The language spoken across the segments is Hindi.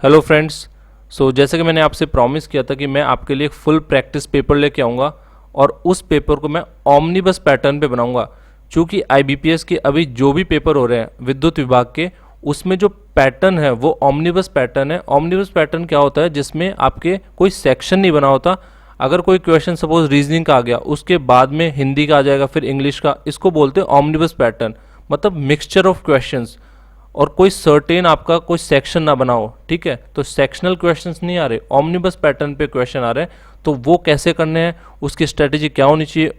Hello friends. जैसे कि मैंने आपसे प्रॉमिस किया था कि मैं आपके लिए एक फुल प्रैक्टिस पेपर लेके आऊँगा और उस पेपर को मैं ऑमनीबस पैटर्न पे बनाऊँगा। चूँकि आईबीपीएस के अभी जो भी पेपर हो रहे हैं विद्युत विभाग के, उसमें जो पैटर्न है वो ऑमनीबस पैटर्न है। ऑमनीबस पैटर्न क्या होता है? जिसमें आपके कोई सेक्शन नहीं बना होता। अगर कोई क्वेश्चन सपोज रीजनिंग का आ गया, उसके बाद में हिंदी का आ जाएगा, फिर इंग्लिश का, इसको बोलते हैं ऑमनीबस पैटर्न। मतलब मिक्सचर ऑफ क्वेश्चंस, और कोई सर्टेन आपका कोई सेक्शन ना बनाओ। ठीक है, तो सेक्शनल क्वेश्चंस नहीं आ रहे, ऑमनिबस पैटर्न पे क्वेश्चन आ रहे हैं। तो वो कैसे करने हैं, उसकी स्ट्रेटेजी क्या होनी चाहिए,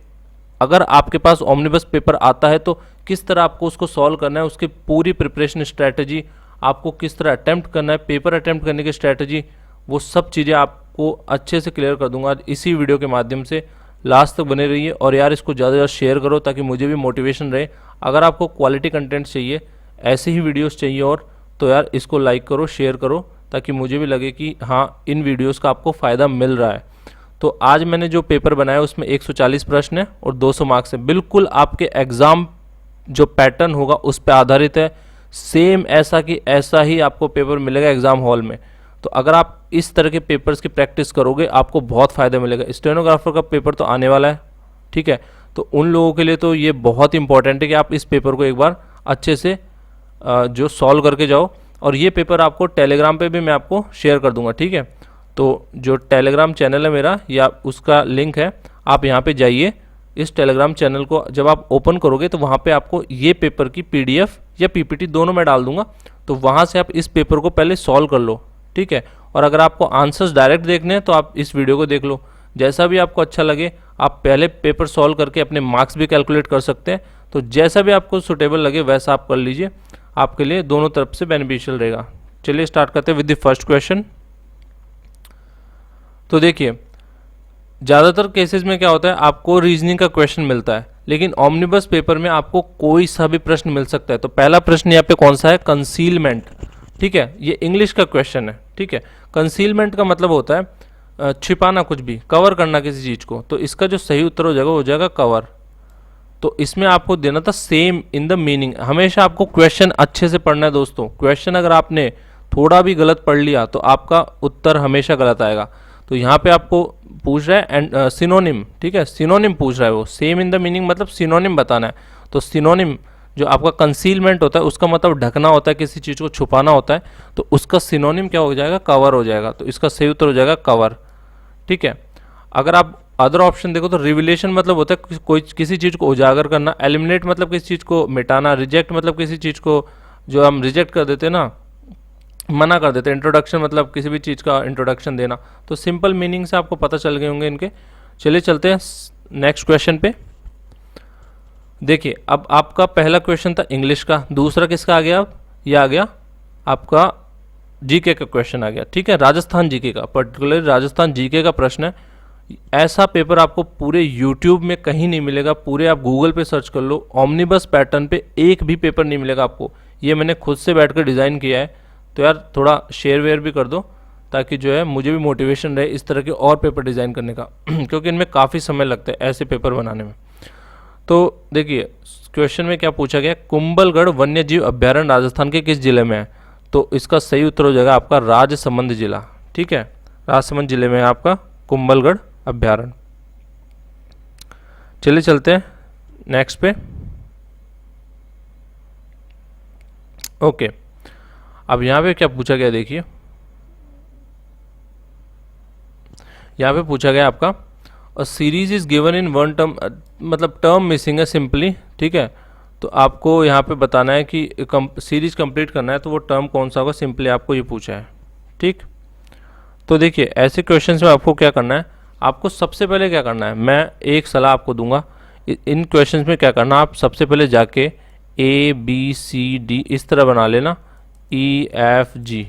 अगर आपके पास ऑमनिबस पेपर आता है तो किस तरह आपको उसको सॉल्व करना है, उसकी पूरी प्रिपरेशन स्ट्रेटेजी, आपको किस तरह अटेम्प्ट करना है, पेपर अटेम्प्ट करने की स्ट्रेटेजी, वो सब चीज़ें आपको अच्छे से क्लियर कर दूंगा आज इसी वीडियो के माध्यम से। लास्ट तक बने रहिए और यार इसको ज़्यादा से ज़्यादा शेयर करो ताकि मुझे भी मोटिवेशन रहे। अगर आपको क्वालिटी कंटेंट चाहिए, ऐसे ही वीडियोस चाहिए और, तो यार इसको लाइक करो, शेयर करो, ताकि मुझे भी लगे कि हाँ इन वीडियोस का आपको फ़ायदा मिल रहा है। तो आज मैंने जो पेपर बनाया उसमें 140 प्रश्न है और 200 मार्क्स है। बिल्कुल आपके एग्ज़ाम जो पैटर्न होगा उस पर आधारित है। सेम ऐसा कि ऐसा ही आपको पेपर मिलेगा एग्ज़ाम हॉल में। तो अगर आप इस तरह के पेपर्स की प्रैक्टिस करोगे आपको बहुत फ़ायदा मिलेगा। स्टेनोग्राफर का पेपर तो आने वाला है, ठीक है, तो उन लोगों के लिए तो ये बहुत इंपॉर्टेंट है कि आप इस पेपर को एक बार अच्छे से जो सॉल्व करके जाओ। और ये पेपर आपको टेलीग्राम पे भी मैं आपको शेयर कर दूंगा, ठीक है। तो जो टेलीग्राम चैनल है मेरा, या उसका लिंक है, आप यहाँ पे जाइए। इस टेलीग्राम चैनल को जब आप ओपन करोगे तो वहाँ पे आपको ये पेपर की पीडीएफ या पीपीटी दोनों मैं डाल दूंगा। तो वहाँ से आप इस पेपर को पहले सॉल्व कर लो, ठीक है। और अगर आपको आंसर्स डायरेक्ट देखने हैं तो आप इस वीडियो को देख लो। जैसा भी आपको अच्छा लगे, आप पहले पेपर सॉल्व करके अपने मार्क्स भी कैलकुलेट कर सकते हैं। तो जैसा भी आपको सुटेबल लगे वैसा आप कर लीजिए, आपके लिए दोनों तरफ से बेनिफिशियल रहेगा। चलिए स्टार्ट करते हैं विद द फर्स्ट क्वेश्चन। तो देखिए, ज़्यादातर केसेस में क्या होता है, आपको रीजनिंग का क्वेश्चन मिलता है, लेकिन ऑमनिबस पेपर में आपको कोई सा भी प्रश्न मिल सकता है। तो पहला प्रश्न यहाँ पे कौन सा है? कंसीलमेंट, ठीक है, ये इंग्लिश का क्वेश्चन है, ठीक है। कंसीलमेंट का मतलब होता है छिपाना, कुछ भी कवर करना किसी चीज़ को। तो इसका जो सही उत्तर हो जाएगा कवर। तो इसमें आपको देना था सेम इन द मीनिंग। हमेशा आपको क्वेश्चन अच्छे से पढ़ना है दोस्तों। क्वेश्चन अगर आपने थोड़ा भी गलत पढ़ लिया तो आपका उत्तर हमेशा गलत आएगा। तो यहाँ पे आपको पूछ रहा है एंड सिनोनिम, ठीक है, सिनोनिम पूछ रहा है वो। सेम इन द मीनिंग मतलब सिनोनिम बताना है। तो सिनोनिम जो आपका कंसीलमेंट होता है उसका मतलब ढकना होता है, किसी चीज़ को छुपाना होता है। तो उसका सिनोनिम क्या हो जाएगा? कवर हो जाएगा। तो इसका सही उत्तर हो जाएगा कवर, ठीक है। अगर आप अदर ऑप्शन देखो तो रिविलेशन मतलब होता है कोई किसी चीज़ को उजागर करना, एलिमिनेट मतलब किसी चीज़ को मिटाना, रिजेक्ट मतलब किसी चीज़ को जो हम रिजेक्ट कर देते हैं ना, मना कर देते हैं, इंट्रोडक्शन मतलब किसी भी चीज़ का इंट्रोडक्शन देना। तो सिंपल मीनिंग से आपको पता चल गए होंगे इनके। चलिए चलते हैं नेक्स्ट क्वेश्चन पे। देखिए, अब आपका पहला क्वेश्चन था इंग्लिश का, दूसरा किसका आ गया? अब ये आ गया आपका जीके का क्वेश्चन आ गया, ठीक है, राजस्थान जीके का, पर्टिकुलर राजस्थान जीके का प्रश्न है। ऐसा पेपर आपको पूरे यूट्यूब में कहीं नहीं मिलेगा, पूरे आप गूगल पे सर्च कर लो, ऑमनिबस पैटर्न पे एक भी पेपर नहीं मिलेगा आपको। ये मैंने खुद से बैठकर डिज़ाइन किया है। तो यार थोड़ा शेयर वेयर भी कर दो ताकि जो है मुझे भी मोटिवेशन रहे इस तरह के और पेपर डिज़ाइन करने का क्योंकि इनमें काफ़ी समय लगता है ऐसे पेपर बनाने में। तो देखिए क्वेश्चन में क्या पूछा गया, कुंभलगढ़ वन्य जीव अभ्यारण्य राजस्थान के किस जिले में है? तो इसका सही उत्तर हो जाएगा आपका राजसमंद जिला, ठीक है, राजसमंद जिले में है आपका कुंभलगढ़ अभ्यारण्य। चलिए चलते हैं नेक्स्ट पे। ओके, अब यहाँ पे क्या पूछा गया, देखिए यहाँ पे पूछा गया आपका a series is given in one term, मतलब टर्म मिसिंग है सिंपली, ठीक है। तो आपको यहाँ पे बताना है कि सीरीज कंप्लीट करना है, तो वो टर्म कौन सा होगा, सिंपली आपको ये पूछा है, ठीक। तो देखिए ऐसे क्वेश्चंस में आपको क्या करना है, आपको सबसे पहले क्या करना है, मैं एक सलाह आपको दूंगा इन क्वेश्चंस में क्या करना, आप सबसे पहले जाके ए बी सी डी इस तरह बना लेना, ई एफ जी,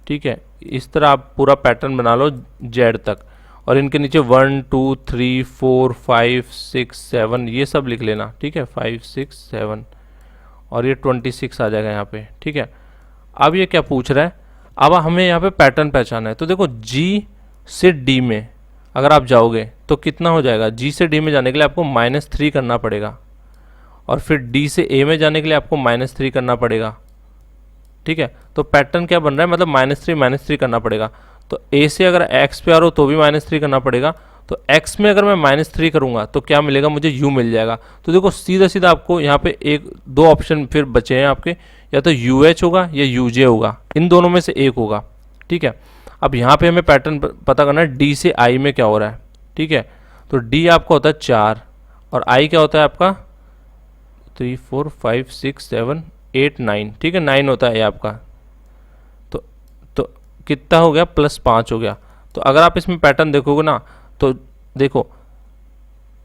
ठीक है, इस तरह आप पूरा पैटर्न बना लो जेड तक, और इनके नीचे 1 2 3 4 5 6 7 ये सब लिख लेना, ठीक है, 5 6 7 और ये 26 आ जाएगा यहाँ पे, ठीक है। अब ये क्या पूछ रहा है, अब हमें यहाँ पे पैटर्न पहचाना है। तो देखो जी से डी में अगर आप जाओगे तो कितना हो जाएगा, जी से डी में जाने के लिए आपको -3 करना पड़ेगा, और फिर डी से ए में जाने के लिए आपको -3 करना पड़ेगा, ठीक है। तो पैटर्न क्या बन रहा है, मतलब -3 करना पड़ेगा। तो ए से अगर एक्स पे आ रहा हो तो भी -3 करना पड़ेगा। तो एक्स में अगर मैं -3 करूंगा तो क्या मिलेगा मुझे, यू मिल जाएगा। तो देखो सीधा सीधा आपको यहाँ पे एक दो ऑप्शन फिर बचे हैं आपके, या तो यू एच होगा या यू जे होगा, इन दोनों में से एक होगा, ठीक है। अब यहाँ पे हमें पैटर्न पता करना है डी से आई में क्या हो रहा है, ठीक है। तो डी आपका होता है 4 और आई क्या होता है आपका 3 4 5 6 7 8 9, ठीक है, 9 होता है ये आपका। तो कितना हो गया, +5 हो गया। तो अगर आप इसमें पैटर्न देखोगे ना तो देखो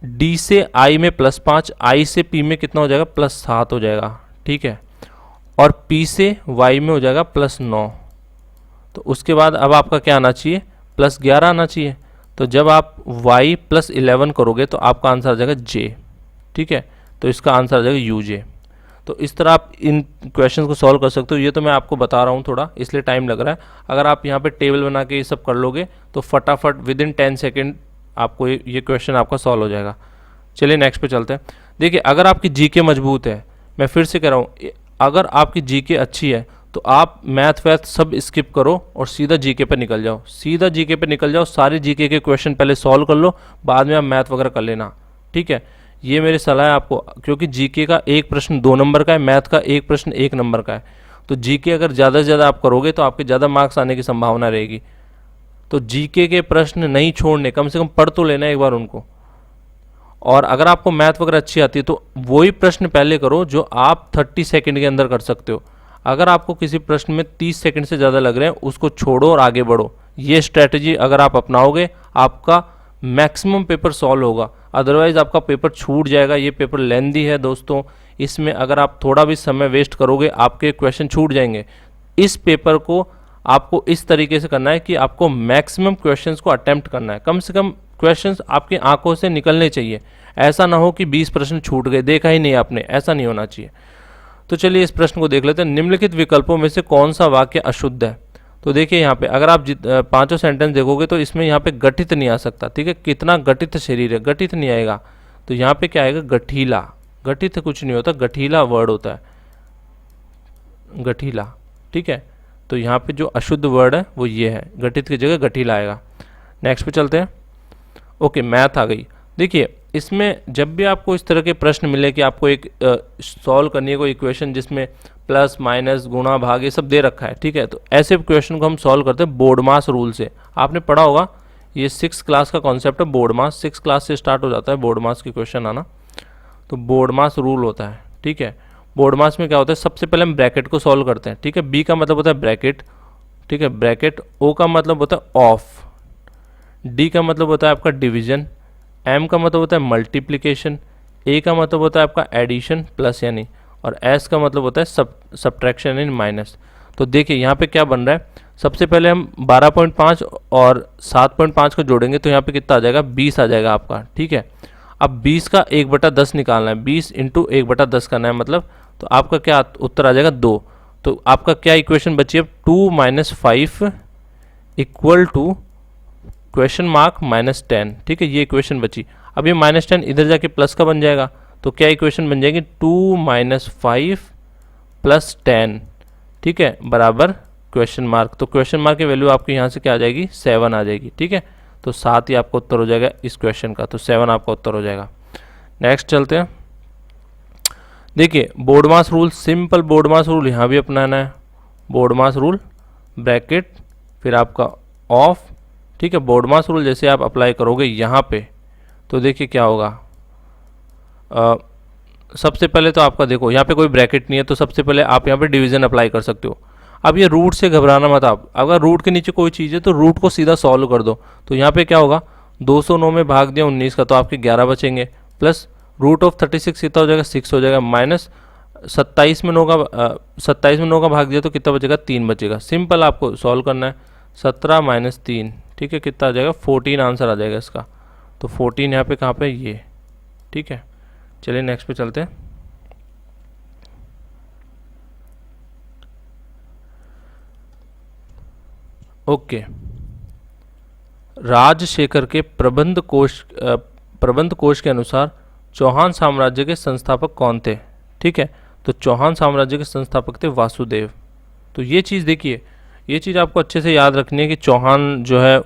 डी से आई में +5, आई से पी में कितना हो जाएगा, +7 हो जाएगा, ठीक है। और पी से वाई में हो जाएगा +9। तो उसके बाद अब आपका क्या आना चाहिए, +11 आना चाहिए। तो जब आप y +11 करोगे तो आपका आंसर आ जाएगा j, ठीक है। तो इसका आंसर आ जाएगा यू जे। तो इस तरह आप इन क्वेश्चंस को सॉल्व कर सकते हो। ये तो मैं आपको बता रहा हूँ थोड़ा, इसलिए टाइम लग रहा है। अगर आप यहाँ पे टेबल बना के ये सब कर लोगे तो फटाफट विदिन 10 सेकेंड आपको ये क्वेश्चन आपका सॉल्व हो जाएगा। चलिए नेक्स्ट पे चलते हैं। देखिए अगर आपकी जीके मजबूत है, मैं फिर से कह रहा हूँ, अगर आपकी जीके अच्छी है तो आप मैथ वैथ सब स्किप करो और सीधा जीके पे निकल जाओ, सीधा जीके पे निकल जाओ। सारे जीके के क्वेश्चन पहले सॉल्व कर लो, बाद में आप मैथ वगैरह कर लेना, ठीक है। ये मेरी सलाह है आपको, क्योंकि जीके का एक प्रश्न 2 नंबर का है, मैथ का एक प्रश्न 1 नंबर का है। तो जीके अगर ज़्यादा से ज़्यादा आप करोगे तो आपके ज़्यादा मार्क्स आने की संभावना रहेगी। तो जीके के प्रश्न नहीं छोड़ने, कम से कम पढ़ तो लेना एक बार उनको। और अगर आपको मैथ वगैरह अच्छी आती है तो वही प्रश्न पहले करो जो आप 30 सेकंड के अंदर कर सकते हो। अगर आपको किसी प्रश्न में 30 सेकंड से ज़्यादा लग रहे हैं उसको छोड़ो और आगे बढ़ो। ये स्ट्रैटेजी अगर आप अपनाओगे आपका मैक्सिमम पेपर सॉल्व होगा, अदरवाइज आपका पेपर छूट जाएगा। ये पेपर लेंदी है दोस्तों, इसमें अगर आप थोड़ा भी समय वेस्ट करोगे आपके क्वेश्चन छूट जाएंगे। इस पेपर को आपको इस तरीके से करना है कि आपको मैक्सिमम क्वेश्चंस को अटेम्प्ट करना है, कम से कम क्वेश्चंस आपकी आंखों से निकलने चाहिए। ऐसा ना हो कि 20 प्रश्न छूट गए, देखा ही नहीं आपने, ऐसा नहीं होना चाहिए। तो चलिए इस प्रश्न को देख लेते हैं। निम्नलिखित विकल्पों में से कौन सा वाक्य अशुद्ध है। तो देखिए यहाँ पे अगर आप पांचों सेंटेंस देखोगे तो इसमें यहाँ पे गठित नहीं आ सकता, ठीक है। कितना गठित शरीर है, गठित नहीं आएगा। तो यहाँ पे क्या आएगा, गठीला। गठित कुछ नहीं होता, गठीला वर्ड होता है, गठीला, ठीक है। तो यहाँ पे जो अशुद्ध वर्ड है वो ये है, गठित की जगह गठीला आएगा। नेक्स्ट पे चलते हैं। ओके, मैथ आ गई। देखिए इसमें जब भी आपको इस तरह के प्रश्न मिले कि आपको एक सॉल्व करनी है कोई इक्वेशन जिसमें प्लस माइनस गुणा भाग ये सब दे रखा है, ठीक है। तो ऐसे क्वेश्चन को हम सॉल्व करते हैं बोर्ड मास रूल से। आपने पढ़ा होगा, ये 6 क्लास का कॉन्सेप्ट है बोर्ड मास। 6 क्लास से स्टार्ट हो जाता है बोर्ड मास के क्वेश्चन आना। तो बोर्ड मास रूल होता है, ठीक है। बोर्ड मास में क्या होता है, सबसे पहले हम ब्रैकेट को सॉल्व करते हैं, ठीक है। बी का मतलब होता है ब्रैकेट, ठीक है, ब्रैकेट। ओ का मतलब होता है ऑफ, डी का मतलब होता है आपका डिवीजन, एम का मतलब होता है मल्टीप्लिकेशन, ए का मतलब होता है आपका एडिशन प्लस यानी, और एस का मतलब होता है सब्ट्रैक्शन यानी माइनस। तो देखिए यहाँ पे क्या बन रहा है, सबसे पहले हम 12.5 और 7.5 को जोड़ेंगे तो यहाँ पे कितना आ जाएगा, 20 आ जाएगा आपका, ठीक है। अब 20 का 1/10 निकालना है, 20 इंटू 1/10 करना है मतलब, तो आपका क्या उत्तर आ जाएगा 2। तो आपका क्या इक्वेशन बची है, 2 - 5 इक्वल टू -10, ठीक है। ये इक्वेशन बची। अब ये -10 इधर जाके प्लस का बन जाएगा, तो क्या इक्वेशन बन जाएगी, 2 - 5 + 10, ठीक है, बराबर क्वेश्चन मार्क। तो क्वेश्चन मार्क की वैल्यू आपकी यहाँ से क्या आ जाएगी, 7 आ जाएगी, ठीक है। तो 7 ही आपका उत्तर हो जाएगा इस क्वेश्चन का, तो 7 आपका उत्तर हो जाएगा। नेक्स्ट चलते हैं। देखिए बोर्ड मास रूल, सिंपल बोर्ड मास रूल यहाँ भी अपनाना है। बोर्ड मास रूल ब्रैकेट फिर आपका ऑफ, ठीक है। बोर्ड मास रूल जैसे आप अप्लाई करोगे यहाँ पे तो देखिए क्या होगा। सबसे पहले तो आपका देखो यहाँ पे कोई ब्रैकेट नहीं है, तो सबसे पहले आप यहाँ पे डिवीजन अप्लाई कर सकते हो। अब ये रूट से घबराना मत आप, अगर रूट के नीचे कोई चीज़ है तो रूट को सीधा सॉल्व कर दो। तो यहाँ पे क्या होगा, 209 में भाग दिया 19 का तो आपके 11 बचेंगे, प्लस √36 कितना हो जाएगा, 6 हो जाएगा, माइनस 27 में 9 का भाग दिया तो कितना बचेगा, 3 बचेगा। सिंपल आपको सॉल्व करना है, 17 - 3, ठीक है, कितना आ जाएगा, 14 आंसर आ जाएगा इसका। तो 14 यहाँ पे कहाँ पे, ये, ठीक है। चलिए नेक्स्ट पे चलते हैं। ओके, राजशेखर के प्रबंध कोश के अनुसार चौहान साम्राज्य के संस्थापक कौन थे, ठीक है। तो चौहान साम्राज्य के संस्थापक थे वासुदेव, तो ये चीज़ देखिए, ये चीज़ आपको अच्छे से याद रखनी है कि चौहान जो है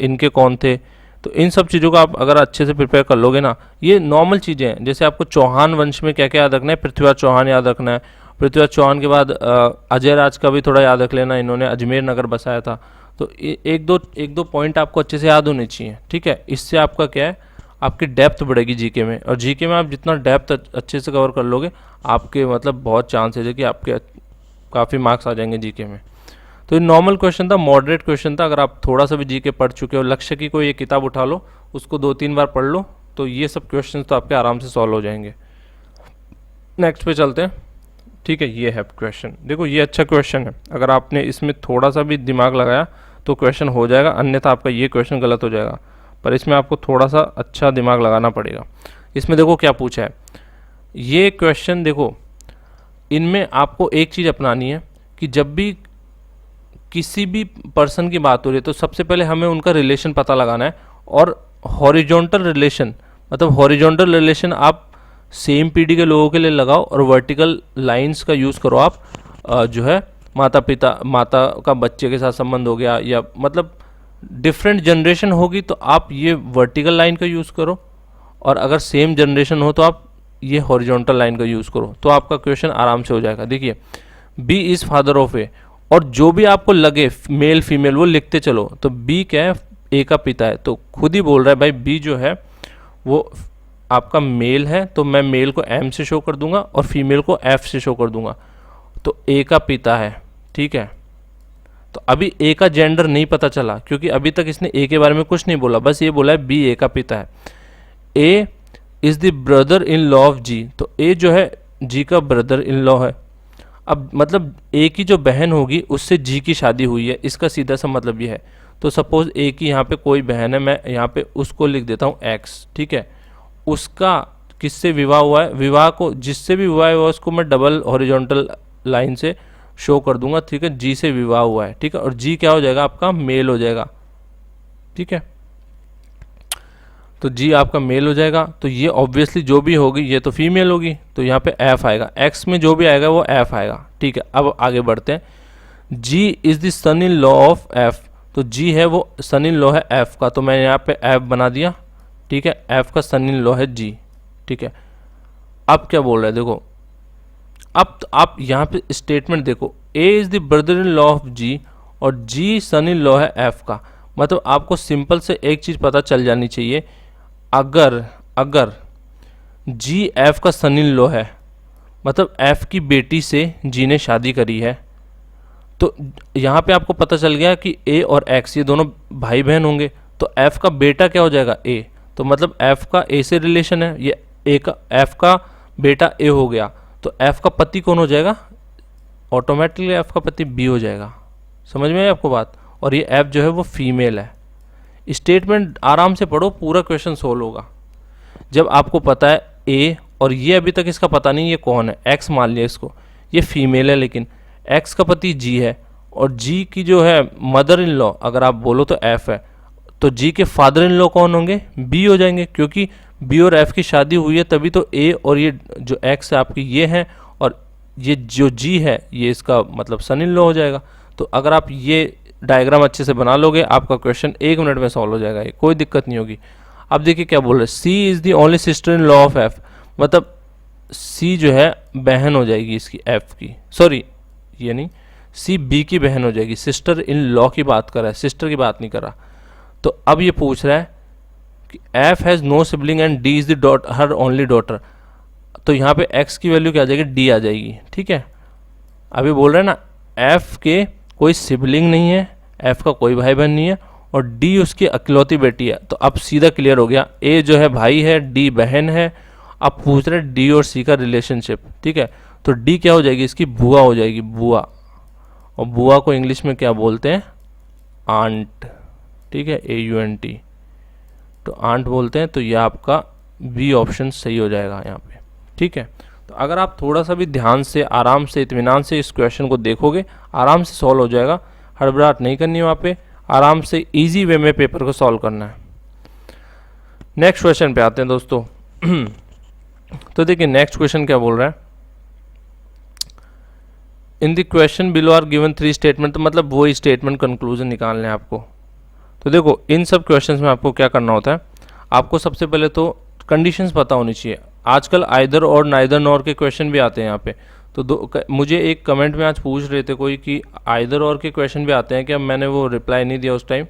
इनके कौन थे। तो इन सब चीज़ों को आप अगर अच्छे से प्रिपेयर कर लोगे ना, ये नॉर्मल चीज़ें हैं। जैसे आपको चौहान वंश में क्या क्या याद रखना है, पृथ्वीराज चौहान याद रखना है। पृथ्वीराज चौहान के बाद अजय राज का भी थोड़ा याद रख लेना, इन्होंने अजमेर नगर बसाया था। तो एक दो पॉइंट आपको अच्छे से याद होने चाहिए, ठीक है। इससे आपका क्या है, आपकी डेप्थ बढ़ेगी जीके में, और जीके में आप जितना डेप्थ अच्छे से कवर कर लोगे, आपके मतलब बहुत चांसेस है कि आपके काफ़ी मार्क्स आ जाएंगे जीके में। तो ये नॉर्मल क्वेश्चन था, मॉडरेट क्वेश्चन था। अगर आप थोड़ा सा भी जीके पढ़ चुके हो, लक्ष्य की कोई एक किताब उठा लो, उसको 2-3 बार पढ़ लो, तो ये सब क्वेश्चन तो आपके आराम से सॉल्व हो जाएंगे। नेक्स्ट पे चलते हैं, ठीक है। ये है क्वेश्चन, देखो ये अच्छा क्वेश्चन है। अगर आपने इसमें थोड़ा सा भी दिमाग लगाया तो क्वेश्चन हो जाएगा, अन्यथा आपका ये क्वेश्चन गलत हो जाएगा। पर इसमें आपको थोड़ा सा अच्छा दिमाग लगाना पड़ेगा। इसमें देखो क्या पूछा है, ये क्वेश्चन देखो, इनमें आपको एक चीज़ अपनानी है कि जब भी किसी भी पर्सन की बात हो रही है तो सबसे पहले हमें उनका रिलेशन पता लगाना है। और हॉरिजॉन्टल रिलेशन, मतलब हॉरिजॉन्टल रिलेशन आप सेम पीढ़ी के लोगों के लिए लगाओ, और वर्टिकल लाइंस का यूज़ करो आप। जो है माता पिता, माता का बच्चे के साथ संबंध हो गया, या मतलब डिफरेंट जनरेशन होगी तो आप ये वर्टिकल लाइन का यूज़ करो, और अगर सेम जनरेशन हो तो आप ये हॉरिजॉन्टल लाइन का यूज़ करो, तो आपका क्वेश्चन आराम से हो जाएगा। देखिए, बी इज़ फादर ऑफ ए, और जो भी आपको लगे मेल फीमेल वो लिखते चलो। तो बी क्या है, ए का पिता है, तो खुद ही बोल रहा है भाई बी जो है वो आपका मेल है, तो मैं मेल को एम से शो कर दूंगा और फीमेल को एफ से शो कर दूंगा। तो ए का पिता है, ठीक है। तो अभी ए का जेंडर नहीं पता चला, क्योंकि अभी तक इसने ए के बारे में कुछ नहीं बोला, बस ये बोला है बी ए का पिता है। A is the brother in law of G, तो ए जो है जी का ब्रदर इन लॉ है। अब मतलब ए की जो बहन होगी उससे जी की शादी हुई है, इसका सीधा सा मतलब ये है। तो सपोज ए की यहाँ पे कोई बहन है, मैं यहाँ पे उसको लिख देता हूँ एक्स, ठीक है। उसका किससे विवाह हुआ है, विवाह को जिससे भी विवाह हुआ उसको मैं डबल हॉरिजॉन्टल लाइन से शो कर दूंगा, ठीक है। जी से विवाह हुआ है, ठीक है, और जी क्या हो जाएगा, आपका मेल हो जाएगा, ठीक है। तो जी आपका मेल हो जाएगा, तो ये ऑब्वियसली जो भी होगी ये तो फीमेल होगी, तो यहाँ पे एफ आएगा, एक्स में जो भी आएगा वो एफ आएगा, ठीक है। अब आगे बढ़ते हैं, G is the son in law of F, तो जी है वो सन इन लॉ है एफ का, तो मैंने यहाँ पे एफ बना दिया, ठीक है। एफ का सन इन लॉ है जी, ठीक है। अब क्या बोल रहे हैं देखो, अब तो आप यहाँ पे स्टेटमेंट देखो, A is the brother in law of G और जी सन इन लॉ है एफ का। मतलब आपको सिंपल से एक चीज़ पता चल जानी चाहिए, अगर जी एफ का सन इन लॉ है, मतलब एफ की बेटी से जी ने शादी करी है, तो यहाँ पे आपको पता चल गया कि ए और एक्स ये दोनों भाई बहन होंगे, तो एफ का बेटा क्या हो जाएगा, ए। तो मतलब एफ का ए से रिलेशन है, ये ए का एफ का बेटा ए हो गया, तो एफ का पति कौन हो जाएगा, ऑटोमेटिकली एफ का पति बी हो जाएगा। समझ में आई आपको बात। और ये एफ जो है वो फीमेल है। स्टेटमेंट आराम से पढ़ो, पूरा क्वेश्चन सोल्व होगा। जब आपको पता है ए, और ये अभी तक इसका पता नहीं ये कौन है, एक्स मान लिया इसको, ये फीमेल है, लेकिन एक्स का पति जी है, और जी की जो है मदर इन लॉ अगर आप बोलो तो एफ है, तो जी के फादर इन लॉ कौन होंगे, बी हो जाएंगे, क्योंकि बी और एफ की शादी हुई है, तभी तो ए और ये जो एक्स है आपकी ये हैं, और ये जो जी है ये इसका मतलब सन इन लॉ हो जाएगा। तो अगर आप ये डायग्राम अच्छे से बना लोगे, आपका क्वेश्चन 1 मिनट में सॉल्व हो जाएगा, ये कोई दिक्कत नहीं होगी। अब देखिए क्या बोल रहे हैं, C is the only sister in law of F, मतलब सी जो है बहन हो जाएगी इसकी एफ की, सॉरी ये नहीं, सी बी की बहन हो जाएगी। सिस्टर इन लॉ की बात कर रहा है, सिस्टर की बात नहीं कर रहा। तो अब ये पूछ रहा है कि F has no sibling and D is the her only daughter, तो यहाँ पे एक्स की वैल्यू क्या आ जाएगी, डी आ जाएगी, ठीक है। अभी बोल रहे हैं ना एफ के कोई सिबलिंग नहीं है, एफ का कोई भाई बहन नहीं है, और डी उसकी अकेलौती बेटी है। तो अब सीधा क्लियर हो गया, ए जो है भाई है, डी बहन है। अब पूछ रहे डी और सी का रिलेशनशिप, ठीक है। तो डी क्या हो जाएगी, इसकी बुआ हो जाएगी, बुआ, और बुआ को इंग्लिश में क्या बोलते हैं, आंट, ठीक है, AUNT, तो आंट बोलते हैं। तो यह आपका बी ऑप्शन सही हो जाएगा यहाँ पे, ठीक है। तो अगर आप थोड़ा सा भी ध्यान से, आराम से, इत्मीनान से इस क्वेश्चन को देखोगे, आराम से सॉल्व हो जाएगा। हड़बड़ाहट नहीं करनी है वहाँ पे, आराम से इजी वे में पेपर को सॉल्व करना है। नेक्स्ट क्वेश्चन पे आते हैं दोस्तों। तो देखिए नेक्स्ट क्वेश्चन क्या बोल रहा है, in the question below are given 3 statement, तो मतलब वही स्टेटमेंट कंक्लूजन निकालने हैं आपको। तो देखो इन सब क्वेश्चंस में आपको क्या करना होता है, आपको सबसे पहले तो कंडीशंस पता होनी चाहिए। आजकल आइदर और नाइदर नॉर के क्वेश्चन भी आते हैं यहाँ पे। तो मुझे एक कमेंट में आज पूछ रहे थे कोई कि आइदर और के क्वेश्चन भी आते हैं क्या, मैंने वो रिप्लाई नहीं दिया उस टाइम।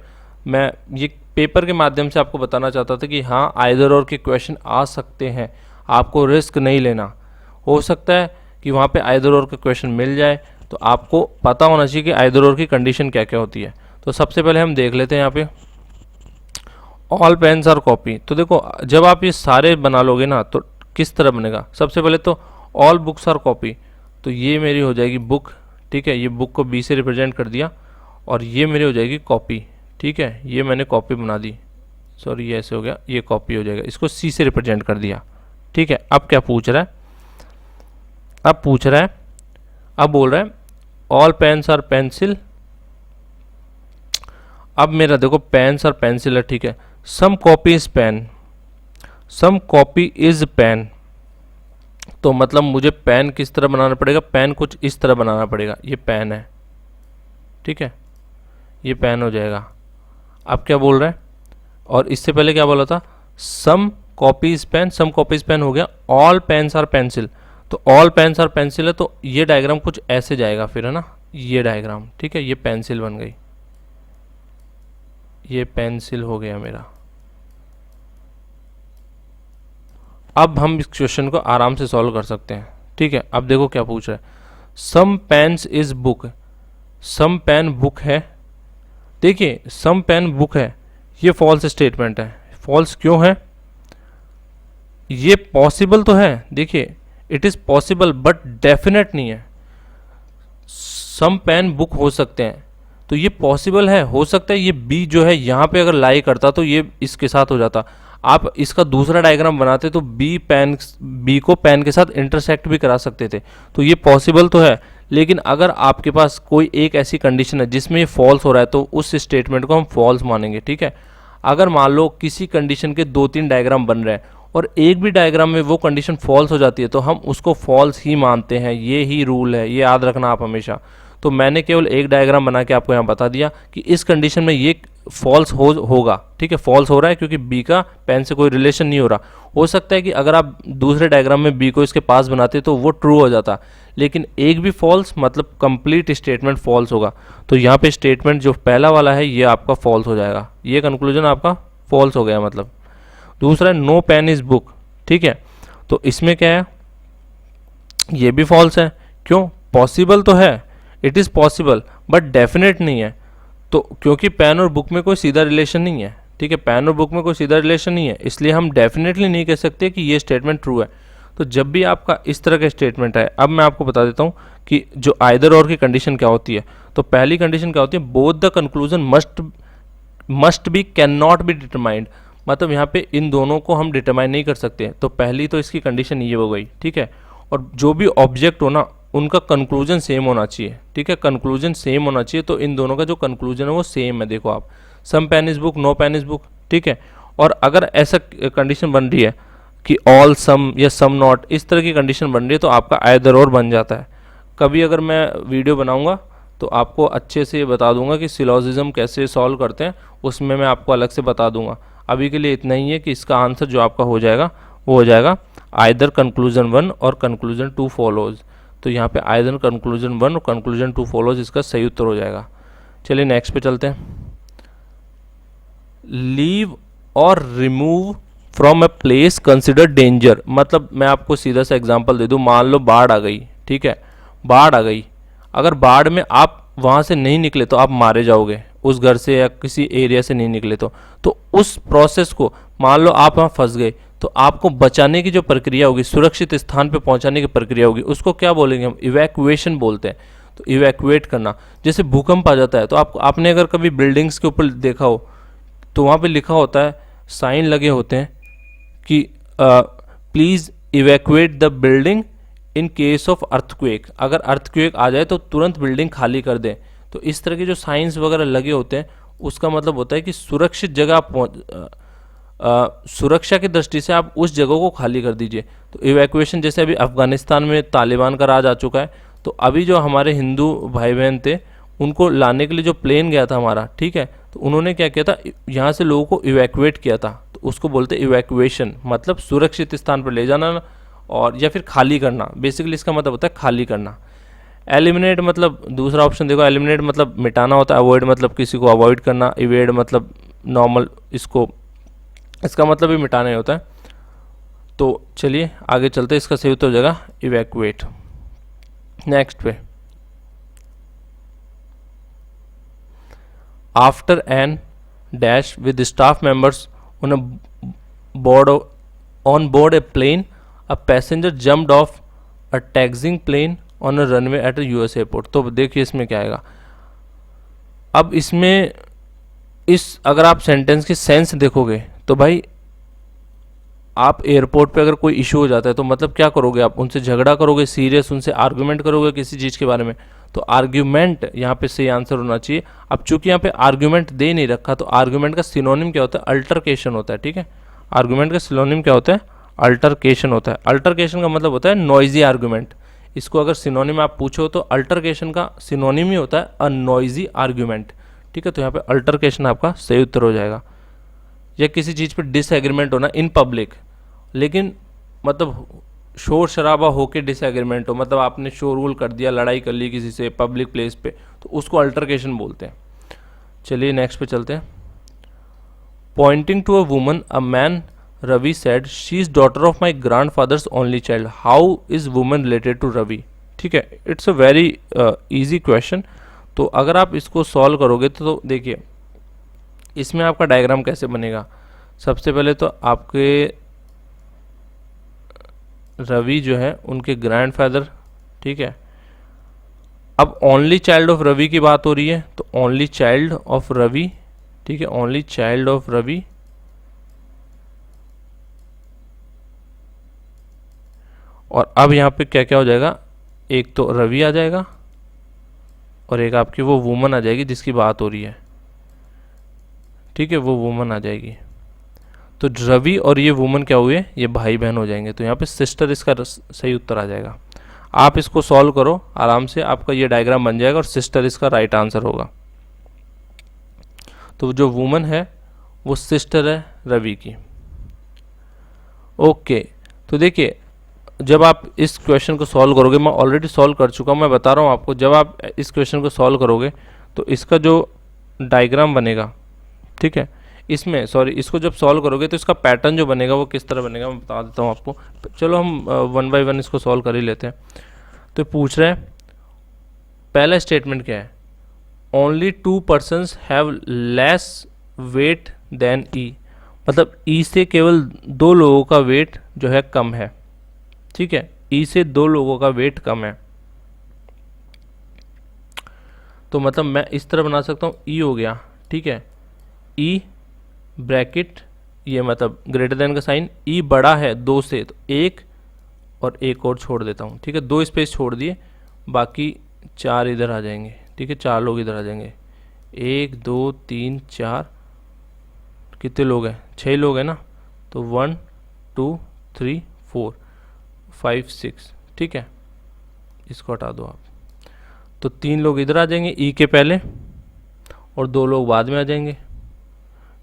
मैं ये पेपर के माध्यम से आपको बताना चाहता था कि हाँ आइदर और के क्वेश्चन आ सकते हैं, आपको रिस्क नहीं लेना। हो सकता है कि वहाँ पे आइदर और का क्वेश्चन मिल जाए, तो आपको पता होना चाहिए कि आइदर और की कंडीशन क्या क्या होती है। तो सबसे पहले हम देख लेते हैं यहाँ पे ऑल पेन्स आर कॉपी। तो देखो जब आप ये सारे बना लोगे ना तो किस तरह बनेगा, सबसे पहले तो ऑल बुक्स आर कॉपी, तो ये मेरी हो जाएगी बुक, ठीक है, ये बुक को बी से रिप्रेजेंट कर दिया, और ये मेरी हो जाएगी कॉपी, ठीक है, ये मैंने कॉपी बना दी, सॉरी ये ऐसे हो गया, ये कॉपी हो जाएगा, इसको सी से रिप्रेजेंट कर दिया, ठीक है। अब क्या पूछ रहा है, अब बोल रहा है ऑल पेन्स आर पेंसिल। अब मेरा देखो पेन्स और पेंसिल है, ठीक है, some copy is pen, some copy is pen, तो मतलब मुझे पेन किस तरह बनाना पड़ेगा, पेन कुछ इस तरह बनाना पड़ेगा, ये पेन है, ठीक है, ये पेन हो जाएगा। अब क्या बोल रहा है, और इससे पहले क्या बोला था, some copy is pen, some copy is pen हो गया, ऑल पेन्स आर पेंसिल, तो ऑल पेन्स आर पेंसिल है, तो ये डायग्राम कुछ ऐसे जाएगा फिर, है ना, ये डायग्राम, ठीक है, ये पेंसिल बन गई, ये पेंसिल हो गया मेरा। अब हम इस क्वेश्चन को आराम से सॉल्व कर सकते हैं, ठीक है। अब देखो क्या पूछ रहा है, some pens is book, some pen book है, देखिए सम पेन बुक है, ये फॉल्स स्टेटमेंट है। फॉल्स क्यों है, ये पॉसिबल तो है, देखिए it is possible but definite नहीं है। सम पेन बुक हो सकते हैं, तो ये पॉसिबल है, हो सकता है ये बी जो है यहाँ पे अगर लाई करता तो ये इसके साथ हो जाता, आप इसका दूसरा डायग्राम बनाते तो बी को पेन के साथ इंटरसेक्ट भी करा सकते थे, तो ये पॉसिबल तो है। लेकिन अगर आपके पास कोई एक ऐसी कंडीशन है जिसमें ये फॉल्स हो रहा है तो उस स्टेटमेंट को हम फॉल्स मानेंगे, ठीक है। अगर मान लो किसी कंडीशन के 2-3 डायग्राम बन रहे हैं और एक भी डायग्राम में वो कंडीशन फॉल्स हो जाती है तो हम उसको फॉल्स ही मानते हैं, ये ही रूल है, ये याद रखना आप हमेशा। तो मैंने केवल एक डायग्राम बना के आपको यहाँ बता दिया कि इस कंडीशन में ये फॉल्स होगा, ठीक है, फॉल्स हो रहा है क्योंकि बी का पेन से कोई रिलेशन नहीं हो रहा। हो सकता है कि अगर आप दूसरे डायग्राम में बी को इसके पास बनाते तो वो ट्रू हो जाता, लेकिन एक भी फॉल्स मतलब कंप्लीट स्टेटमेंट फॉल्स होगा। तो यहाँ पे स्टेटमेंट जो पहला वाला है ये आपका फॉल्स हो जाएगा, ये कंक्लूजन आपका फॉल्स हो गया मतलब। दूसरा नो पेन इज बुक, ठीक है, तो इसमें क्या है, ये भी फॉल्स है, क्यों, पॉसिबल तो है, it is possible but definite नहीं है, तो क्योंकि पेन और बुक में कोई सीधा रिलेशन नहीं है, ठीक है, पेन और बुक में कोई सीधा रिलेशन नहीं है, इसलिए हम डेफिनेटली नहीं कह सकते कि ये स्टेटमेंट ट्रू है। तो जब भी आपका इस तरह का स्टेटमेंट है, अब मैं आपको बता देता हूँ कि जो आइदर और की कंडीशन क्या होती है। तो पहली कंडीशन क्या होती है, both the conclusion must be can not be determined, मतलब यहाँ पे इन दोनों को हम डिटरमाइन नहीं कर सकते। तो पहली तो इसकी कंडीशन ये हो गई, ठीक है, और जो भी ऑब्जेक्ट हो ना उनका कंक्लूजन सेम होना चाहिए, ठीक है, कंक्लूजन सेम होना चाहिए। तो इन दोनों का जो कंक्लूजन है वो सेम है, देखो आप, some pen is book, no pen is book, ठीक है। और अगर ऐसा कंडीशन बन रही है कि ऑल सम या सम नॉट, इस तरह की कंडीशन बन रही है तो आपका आइदर और बन जाता है। कभी अगर मैं वीडियो बनाऊंगा तो आपको अच्छे से बता दूंगा कि सिलोजिज्म कैसे सॉल्व करते हैं, उसमें मैं आपको अलग से बता दूंगा। अभी के लिए इतना ही है कि इसका आंसर जो आपका हो जाएगा वो हो जाएगा आइदर कंक्लूजन 1 और कंक्लूजन 2 फॉलोज। तो यहाँ पे आइदर कंक्लूजन 1 और कंक्लूजन 2 फॉलोज इसका सही उत्तर हो जाएगा। चलिए नेक्स्ट पे चलते हैं। लीव और remove from a place consider danger, मतलब मैं आपको सीधा सा एग्जांपल दे दूं, मान लो बाढ़ आ गई, ठीक है, बाढ़ आ गई, अगर बाढ़ में आप वहाँ से नहीं निकले तो आप मारे जाओगे, उस घर से या किसी एरिया से नहीं निकले तो उस प्रोसेस को, मान लो आप वहाँ फंस गए तो आपको बचाने की जो प्रक्रिया होगी, सुरक्षित स्थान पे पहुँचाने की प्रक्रिया होगी, उसको क्या बोलेंगे हम, इवैक्यूएशन बोलते हैं। तो इवैक्यूएट करना, जैसे भूकंप आ जाता है तो आपने अगर कभी बिल्डिंग्स के ऊपर देखा हो तो वहाँ पे लिखा होता है, साइन लगे होते हैं कि please evacuate the building in case of earthquake, अगर अर्थक्वेक आ जाए तो तुरंत बिल्डिंग खाली कर दें। तो इस तरह के जो साइंस वगैरह लगे होते हैं उसका मतलब होता है कि सुरक्षित जगह आप सुरक्षा की दृष्टि से आप उस जगह को खाली कर दीजिए। तो इवैक्यूएशन, जैसे अभी अफगानिस्तान में तालिबान का राज आ चुका है तो अभी जो हमारे हिंदू भाई बहन थे उनको लाने के लिए जो प्लेन गया था हमारा, ठीक है, तो उन्होंने क्या किया था, यहाँ से लोगों को इवैक्यूएट किया था, तो उसको बोलते हैं इवैक्यूएशन, मतलब सुरक्षित स्थान पर ले जाना और या फिर खाली करना। बेसिकली इसका मतलब होता है खाली करना। एलिमिनेट मतलब दूसरा ऑप्शन देखो, एलिमिनेट मतलब मिटाना होता है, अवॉइड मतलब किसी को अवॉइड करना, इवेड मतलब नॉर्मल इसका मतलब भी मिटाना ही होता है। तो चलिए आगे चलते हैं, इसका सही उत्तर हो जाएगा इवैक्यूएट। नेक्स्ट पे, after an dash with staff members on board a plane, a passenger jumped off a taxiing plane on a runway at a US airport. तो देखिए इसमें क्या आएगा। अब इसमें अगर आप सेंटेंस की सेंस देखोगे तो भाई आप एयरपोर्ट पे अगर कोई इशू हो जाता है तो मतलब क्या करोगे, आप उनसे झगड़ा करोगे, सीरियस उनसे आर्गुमेंट करोगे किसी चीज़ के बारे में, तो आर्ग्यूमेंट यहाँ पे सही आंसर होना चाहिए। अब चूंकि यहाँ पे आर्ग्यूमेंट दे नहीं रखा तो आर्ग्यूमेंट का सिनोनिम क्या होता है, अल्टरकेशन होता है, ठीक है। आर्ग्यूमेंट का सिनोनिम क्या होता है, अल्टरकेशन होता है। अल्टरकेशन का मतलब होता है नॉइजी आर्ग्यूमेंट। इसको अगर सिनोनिम आप पूछो तो अल्टरकेशन का सिनोनिम ही होता है अ नॉइजी आर्ग्यूमेंट, ठीक है। तो यहाँ पे अल्टरकेशन आपका सही उत्तर हो जाएगा। या किसी चीज़ पे डिसएग्रीमेंट होना इन पब्लिक, लेकिन मतलब शोर शराबा होके डिसएग्रीमेंट हो, मतलब आपने शोरगुल कर दिया, लड़ाई कर ली किसी से पब्लिक प्लेस पे, तो उसको अल्टरकेशन बोलते हैं। चलिए नेक्स्ट पे चलते हैं। Pointing to a woman a man Ravi said she is daughter of my grandfather's only child, how is woman related to Ravi. ठीक है, it's a very easy question. तो अगर आप इसको सॉल्व करोगे तो देखिए इसमें आपका डायग्राम कैसे बनेगा। सबसे पहले तो आपके रवि जो है उनके ग्रैंडफादर, ठीक है। अब ओनली चाइल्ड ऑफ रवि की बात हो रही है, तो ओनली चाइल्ड ऑफ रवि, ठीक है, ओनली चाइल्ड ऑफ रवि, और अब यहाँ पे क्या क्या हो जाएगा, एक तो रवि आ जाएगा और एक आपकी वो वुमन आ जाएगी जिसकी बात हो रही है, ठीक है, वो वुमन आ जाएगी। तो रवि और ये वुमन क्या हुए, ये भाई बहन हो जाएंगे। तो यहाँ पे सिस्टर इसका सही उत्तर आ जाएगा। आप इसको सॉल्व करो आराम से, आपका ये डायग्राम बन जाएगा और सिस्टर इसका राइट आंसर होगा। तो जो वुमन है वो सिस्टर है रवि की। ओके, तो देखिए जब आप इस क्वेश्चन को सॉल्व करोगे, मैं ऑलरेडी सॉल्व कर चुका हूँ, मैं बता रहा हूँ आपको, जब आप इस क्वेश्चन को सॉल्व करोगे तो इसका जो डायग्राम बनेगा, ठीक है, इसमें सॉरी इसको जब सॉल्व करोगे तो इसका पैटर्न जो बनेगा वो किस तरह बनेगा मैं बता देता हूँ आपको। चलो हम वन बाय वन इसको सॉल्व कर ही लेते हैं। तो पूछ रहे हैं पहला स्टेटमेंट क्या है, only 2 persons have less weight than E, मतलब ई से केवल 2 लोगों का वेट जो है कम है, ठीक है, ई से 2 लोगों का वेट कम है। तो मतलब मैं इस तरह बना सकता हूँ, ई हो गया, ठीक है, ई ब्रैकेट ये मतलब ग्रेटर देन का साइन, ई बड़ा है 2 से, तो 1 और 1 और छोड़ देता हूँ, ठीक है, 2 स्पेस छोड़ दिए, बाकी 4 इधर आ जाएंगे, ठीक है, 4 लोग इधर आ जाएंगे, 1 2 3 4, कितने लोग हैं, 6 लोग हैं ना, तो 1 2 3 4 5 6, ठीक है, इसको हटा दो आप। तो 3 लोग इधर आ जाएंगे ई के पहले और 2 लोग बाद में आ जाएंगे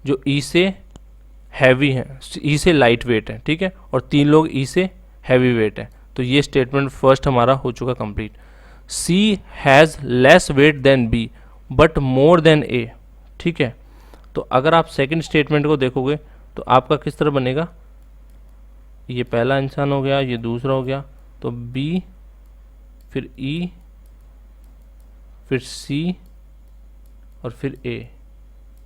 जो ई से हैवी हैं, ई से लाइट वेट है, ठीक है, और 3 लोग ई से हैवी वेट है। तो ये स्टेटमेंट फर्स्ट हमारा हो चुका कंप्लीट। C has less weight than B but more than A, ठीक है। तो अगर आप सेकंड स्टेटमेंट को देखोगे तो आपका किस तरह बनेगा, ये पहला इंसान हो गया, ये दूसरा हो गया, तो बी फिर ई फिर सी और फिर ए,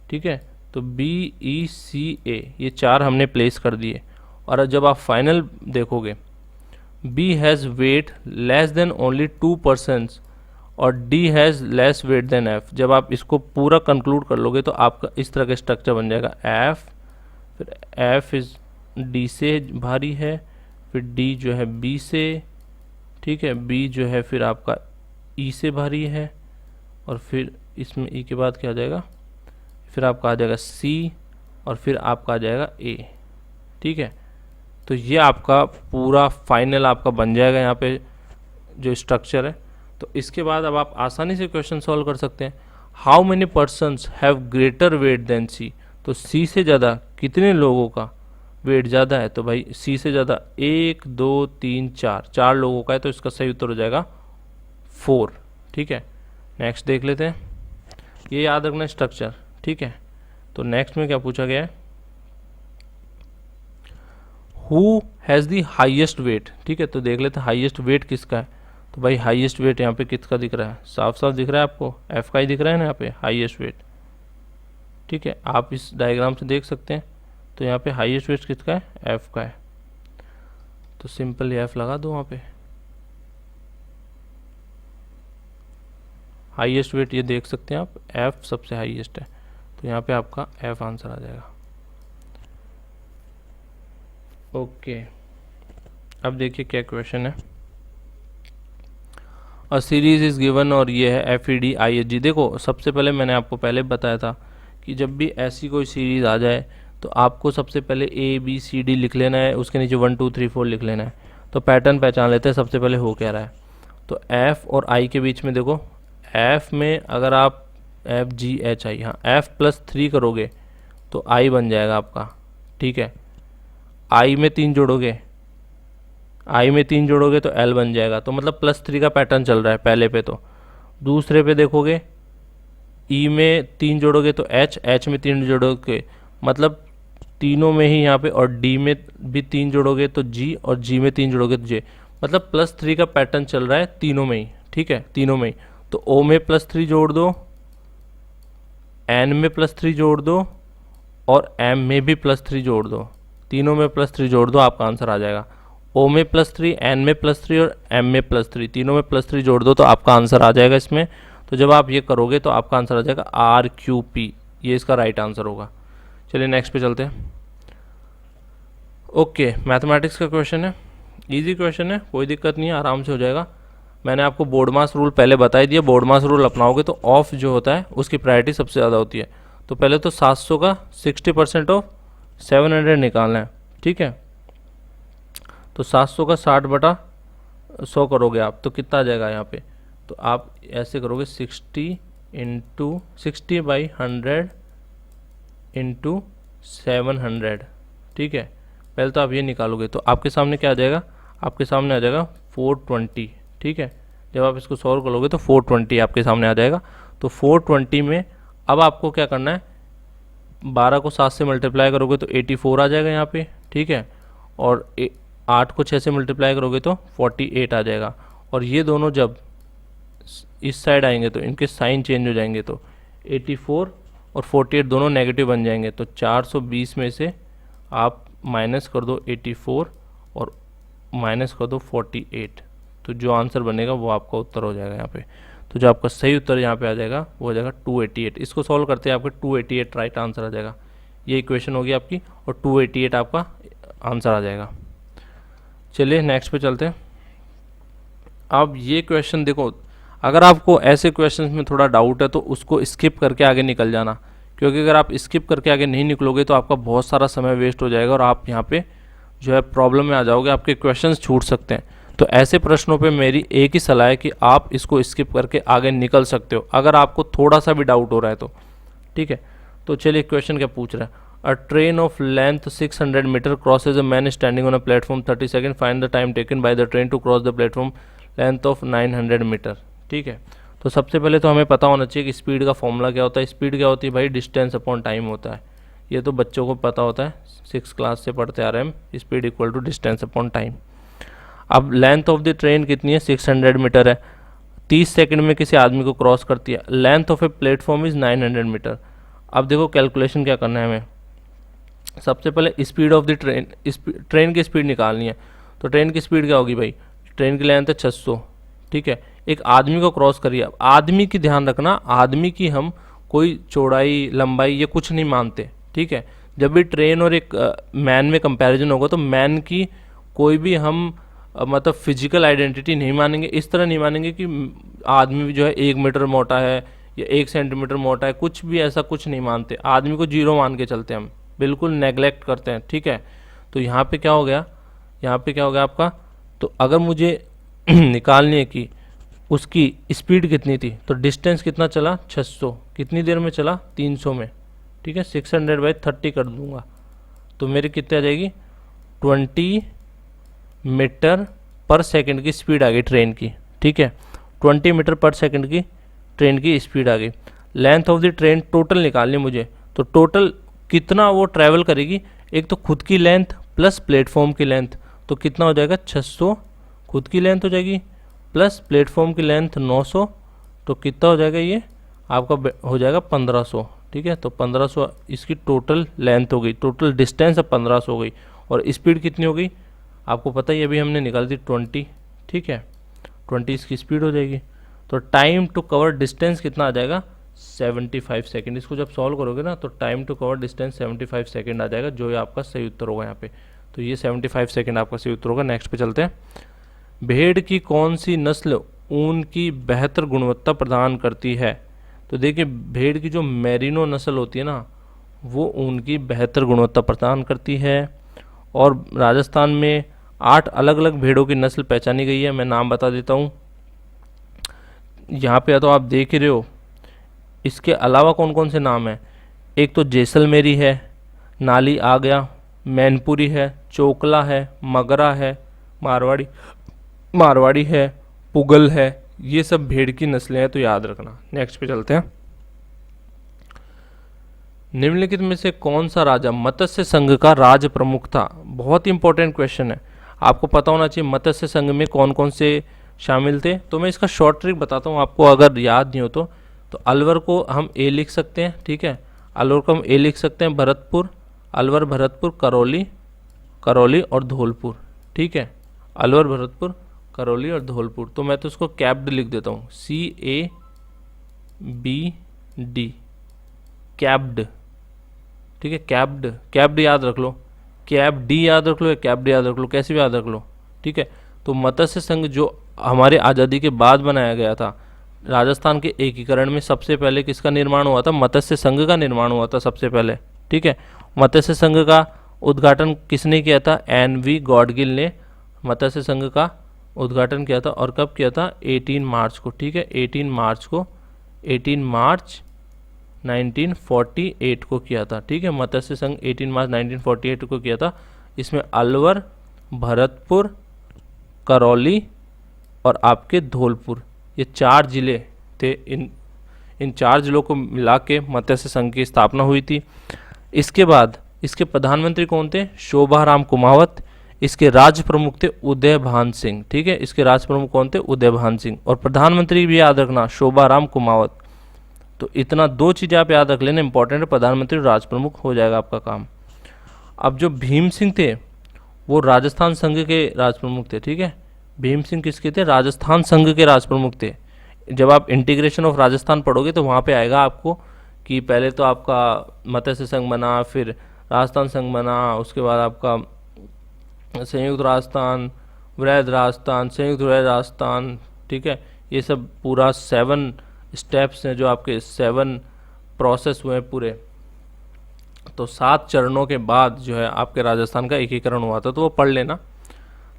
ठीक है। तो बी ई सी ए ये 4 हमने प्लेस कर दिए। और जब आप फाइनल देखोगे B has weight less than only 2 persons और D has less weight than F, जब आप इसको पूरा कंक्लूड कर लोगे तो आपका इस तरह का स्ट्रक्चर बन जाएगा, एफ फिर एफ इज डी से भारी है, फिर डी जो है बी से, ठीक है, बी जो है फिर आपका ई से भारी है, और फिर इसमें ई के बाद क्या आ जाएगा, फिर आपका आ जाएगा सी और फिर आपका आ जाएगा ए, ठीक है। तो ये आपका पूरा फाइनल आपका बन जाएगा यहाँ पे जो स्ट्रक्चर है। तो इसके बाद अब आप आसानी से क्वेश्चन सॉल्व कर सकते हैं। How many persons have greater weight than C, तो सी से ज़्यादा कितने लोगों का वेट ज़्यादा है, तो भाई सी से ज़्यादा 1 2 3 4, 4 लोगों का है, तो इसका सही उत्तर हो जाएगा 4। ठीक है, नेक्स्ट देख लेते हैं, ये याद रखना स्ट्रक्चर। ठीक है, तो नेक्स्ट में क्या पूछा गया है, who has the highest weight. ठीक है, तो देख लेते हैं हाइएस्ट वेट किसका है, तो भाई हाईएस्ट वेट यहाँ पे किसका दिख रहा है, साफ साफ दिख रहा है आपको, एफ का ही दिख रहा है ना यहाँ पे हाईएस्ट वेट। ठीक है, आप इस डायग्राम से देख सकते हैं, तो यहाँ पे हाईएस्ट वेट किसका है, एफ का है, तो सिंपल एफ लगा दो वहाँ पे। हाईएस्ट वेट ये देख सकते हैं आप, एफ सबसे हाईएस्ट है, तो यहाँ पे आपका एफ आंसर आ जाएगा। ओके, अब देखिए क्या क्वेश्चन है, अ सीरीज इज़ गिवन, और ये है FEDIHG। देखो सबसे पहले मैंने आपको पहले बताया था कि जब भी ऐसी कोई सीरीज़ आ जाए तो आपको सबसे पहले ABCD लिख लेना है, उसके नीचे 1 2 3 4 लिख लेना है। तो पैटर्न पहचान लेते हैं सबसे पहले हो क्या रहा है। तो F और I के बीच में देखो, F में अगर आप FGHI, हाँ F+3 करोगे तो I बन जाएगा आपका। ठीक है, I में 3 जोड़ोगे, आई में 3 जोड़ोगे तो L बन जाएगा, तो मतलब +3 का पैटर्न चल रहा है पहले पे। तो दूसरे पे देखोगे, ई में 3 जोड़ोगे तो H में 3 जोड़ोगे, मतलब तीनों में ही यहाँ पे, और डी में भी 3 जोड़ोगे तो G, और G में 3 जोड़ोगे तो J, मतलब +3 का पैटर्न चल रहा है तीनों में ही। ठीक है, तीनों में ही, तो O में +3 जोड़ दो, N में +3 जोड़ दो, और M में भी +3 जोड़ दो, तीनों में +3 जोड़ दो, आपका आंसर आ जाएगा। O में +3, N में +3 और M में +3, तीनों में +3 जोड़ दो तो आपका आंसर आ जाएगा इसमें। तो जब आप ये करोगे तो आपका आंसर आ जाएगा RQP, ये इसका राइट आंसर होगा। चलिए नेक्स्ट पे चलते हैं। ओके, मैथमेटिक्स का क्वेश्चन है, इजी क्वेश्चन है, कोई दिक्कत नहीं है, आराम से हो जाएगा। मैंने आपको बोर्ड मास रूल पहले बता ही दिया, बोर्ड मास रूल अपनाओगे तो ऑफ जो होता है उसकी प्रायोरिटी सबसे ज़्यादा होती है। तो पहले तो 700 का 60% ऑफ 700 निकालना है। ठीक है, तो 700 का 60/100 करोगे आप तो कितना आ जाएगा यहाँ पे, तो आप ऐसे करोगे 60/100 इंटू 700। ठीक है, पहले तो आप ये निकालोगे तो आपके सामने क्या आ जाएगा, आपके सामने आ जाएगा 420। ठीक है, जब आप इसको सॉल्व करोगे तो 420 आपके सामने आ जाएगा। तो 420 में अब आपको क्या करना है, 12 को 7 से मल्टीप्लाई करोगे तो 84 आ जाएगा यहाँ पे। ठीक है, और 8 को 6 से मल्टीप्लाई करोगे तो 48 आ जाएगा। और ये दोनों जब इस साइड आएंगे तो इनके साइन चेंज हो जाएंगे, तो 84 और 48 दोनों नेगेटिव बन जाएंगे। तो 420 में से आप माइनस कर दो 84 और माइनस कर दो 48, तो जो आंसर बनेगा वो आपका उत्तर हो जाएगा यहाँ पे। तो जो आपका सही उत्तर यहाँ पे आ जाएगा वो हो जाएगा 288। इसको सॉल्व करते हैं आपके 288 राइट आंसर आ जाएगा। ये इक्वेशन होगी आपकी, और 288 आपका आंसर आ जाएगा। चलिए नेक्स्ट पे चलते हैं। अब ये क्वेश्चन देखो, अगर आपको ऐसे क्वेश्चंस में थोड़ा डाउट है तो उसको स्किप करके आगे निकल जाना, क्योंकि अगर आप स्किप करके आगे नहीं निकलोगे तो आपका बहुत सारा समय वेस्ट हो जाएगा और आप यहाँ पे जो है प्रॉब्लम में आ जाओगे, आपके क्वेश्चंस छूट सकते हैं। तो ऐसे प्रश्नों पे मेरी एक ही सलाह है कि आप इसको स्किप करके आगे निकल सकते हो अगर आपको थोड़ा सा भी डाउट हो रहा है तो। ठीक है, तो चलिए क्वेश्चन क्या पूछ रहा है, a train of length 600 metre crosses a man standing on a platform 30 second, find the time taken by the train to cross the platform length of 900 metre. ठीक है, तो सबसे पहले तो हमें पता होना चाहिए कि स्पीड का फॉर्मूला क्या होता है। स्पीड क्या होती है भाई, डिस्टेंस अपॉन टाइम होता है। ये तो बच्चों को पता होता है, 6 क्लास से पढ़ते आ रहे हैं, speed equal to distance upon time. अब लेंथ ऑफ द ट्रेन कितनी है, 600 मीटर है, 30 सेकंड में किसी आदमी को क्रॉस करती है। Length of a platform is 900 metre. अब देखो कैलकुलेशन क्या करना है हमें, सबसे पहले speed of the train, train की स्पीड निकालनी है। तो ट्रेन की स्पीड क्या होगी भाई, ट्रेन की लेंथ है 600। ठीक है, एक आदमी को क्रॉस करिए। आदमी की ध्यान रखना, आदमी की हम कोई चौड़ाई लंबाई ये कुछ नहीं मानते। ठीक है, जब भी ट्रेन और एक मैन में कंपैरिजन होगा तो मैन की कोई भी हम मतलब फिजिकल आइडेंटिटी नहीं मानेंगे। इस तरह नहीं मानेंगे कि आदमी भी जो है 1 मीटर मोटा है या 1 सेंटीमीटर मोटा है, कुछ भी ऐसा कुछ नहीं मानते। आदमी को 0 मान के चलते हैं हम, बिल्कुल नेगलेक्ट करते हैं। ठीक है, तो यहाँ पे क्या हो गया, यहाँ पे क्या हो गया आपका, तो अगर मुझे निकालनी है कि उसकी स्पीड कितनी थी, तो डिस्टेंस कितना चला 600, कितनी देर में चला 300 में, ठीक है। 600/30 कर दूंगा तो मेरी कितनी आ जाएगी 20 मीटर पर सेकंड की स्पीड आ गई ट्रेन की, ठीक है। 20 मीटर पर सेकंड की ट्रेन की स्पीड आ गई। Length of the train total निकालनी मुझे, तो टोटल कितना वो ट्रैवल करेगी, एक तो खुद की लेंथ प्लस प्लेटफॉर्म की लेंथ, तो कितना हो जाएगा 600 खुद की लेंथ हो जाएगी प्लस प्लेटफॉर्म की लेंथ 900, तो कितना हो जाएगा ये आपका हो जाएगा 1500, ठीक है। तो 1500 इसकी टोटल लेंथ हो गई, टोटल डिस्टेंस अब 1500 हो गई। और स्पीड कितनी हो गई आपको पता ही, अभी हमने निकाल दी 20, ठीक है। 20 इसकी स्पीड हो जाएगी। तो टाइम टू कवर डिस्टेंस कितना आ जाएगा 75 सेकेंड। इसको जब सॉल्व करोगे ना तो time to cover distance 75 second आ जाएगा, जो ये आपका सही उत्तर होगा यहाँ पे। तो ये 75 सेकेंड आपका सही उत्तर होगा। नेक्स्ट पे चलते हैं। भेड़ की कौन सी नस्ल ऊन की बेहतर गुणवत्ता प्रदान करती है, तो देखिए भेड़ की जो मेरिनो नस्ल होती है ना वो ऊन की बेहतर गुणवत्ता प्रदान करती है। और राजस्थान में 8 अलग अलग भेड़ों की नस्ल पहचानी गई है, मैं नाम बता देता हूँ यहाँ पे, या तो आप देख ही रहे हो। इसके अलावा कौन कौन से नाम हैं, एक तो जैसलमेरी है, नाली आ गया, मैनपुरी है, चोकला है, मगरा है, मारवाड़ी है, पुगल है, ये सब भेड़ की नस्लें हैं, तो याद रखना। नेक्स्ट पे चलते हैं। निम्नलिखित में से कौन सा राजा मत्स्य संघ का राज प्रमुख था। बहुत ही इंपॉर्टेंट क्वेश्चन है, आपको पता होना चाहिए मत्स्य संघ में कौन कौन से शामिल थे। तो मैं इसका शॉर्ट ट्रिक बताता हूँ आपको, अगर याद नहीं हो तो अलवर को हम ए लिख सकते हैं, ठीक है। अलवर को हम ए लिख सकते हैं, भरतपुर, अलवर, भरतपुर, करौली और धौलपुर, ठीक है। अलवर, भरतपुर, करौली और धौलपुर। तो मैं तो उसको कैप्ड लिख देता हूँ, CABD, कैप्ड, ठीक है। कैप्ड याद रख लो, कैप्ड याद रख लो या कैप्ड याद रख लो, कैसे भी याद रख लो, ठीक है। तो मत्स्य संघ जो हमारे आज़ादी के बाद बनाया गया था, राजस्थान के एकीकरण में सबसे पहले किसका निर्माण हुआ था, मत्स्य संघ का निर्माण हुआ था सबसे पहले, ठीक है। मत्स्य संघ का उद्घाटन किसने किया था, NV गॉडगिल ने मत्स्य संघ का उद्घाटन किया था। और कब किया था 18 मार्च को, ठीक है। 18 मार्च 1948 को किया था, ठीक है। मत्स्य संघ 18 मार्च 1948 को किया था। इसमें अलवर, भरतपुर, करौली और आपके धौलपुर, ये 4 जिले थे। इन 4 जिलों को मिला के मत्स्य संघ की स्थापना हुई थी। इसके बाद इसके प्रधानमंत्री कौन थे, शोभाराम कुमावत। इसके राज्य प्रमुख थे उदयभान सिंह, ठीक है। इसके राज्य प्रमुख कौन थे, उदयभान सिंह। और प्रधानमंत्री भी याद रखना, शोभाराम कुमावत। तो इतना 2 चीज़ें आप याद रख लेना, इंपॉर्टेंट है। प्रधानमंत्री और राज्य प्रमुख, हो जाएगा आपका काम। अब जो भीम सिंह थे वो राजस्थान संघ के राज प्रमुख थे, ठीक है। भीम सिंह किसके थे, राजस्थान संघ के राज प्रमुख थे। जब आप इंटीग्रेशन ऑफ राजस्थान पढ़ोगे तो वहाँ पे आएगा आपको कि पहले तो आपका मत्स्य संघ बना, फिर राजस्थान संघ बना, उसके बाद आपका संयुक्त राजस्थान, वृहद राजस्थान, संयुक्त वृहद राजस्थान, ठीक है। ये सब पूरा 7 स्टेप्स हैं, जो आपके 7 प्रोसेस हुए हैं पूरे। तो 7 चरणों के बाद जो है आपके राजस्थान का एकीकरण हुआ था। तो वो पढ़ लेना,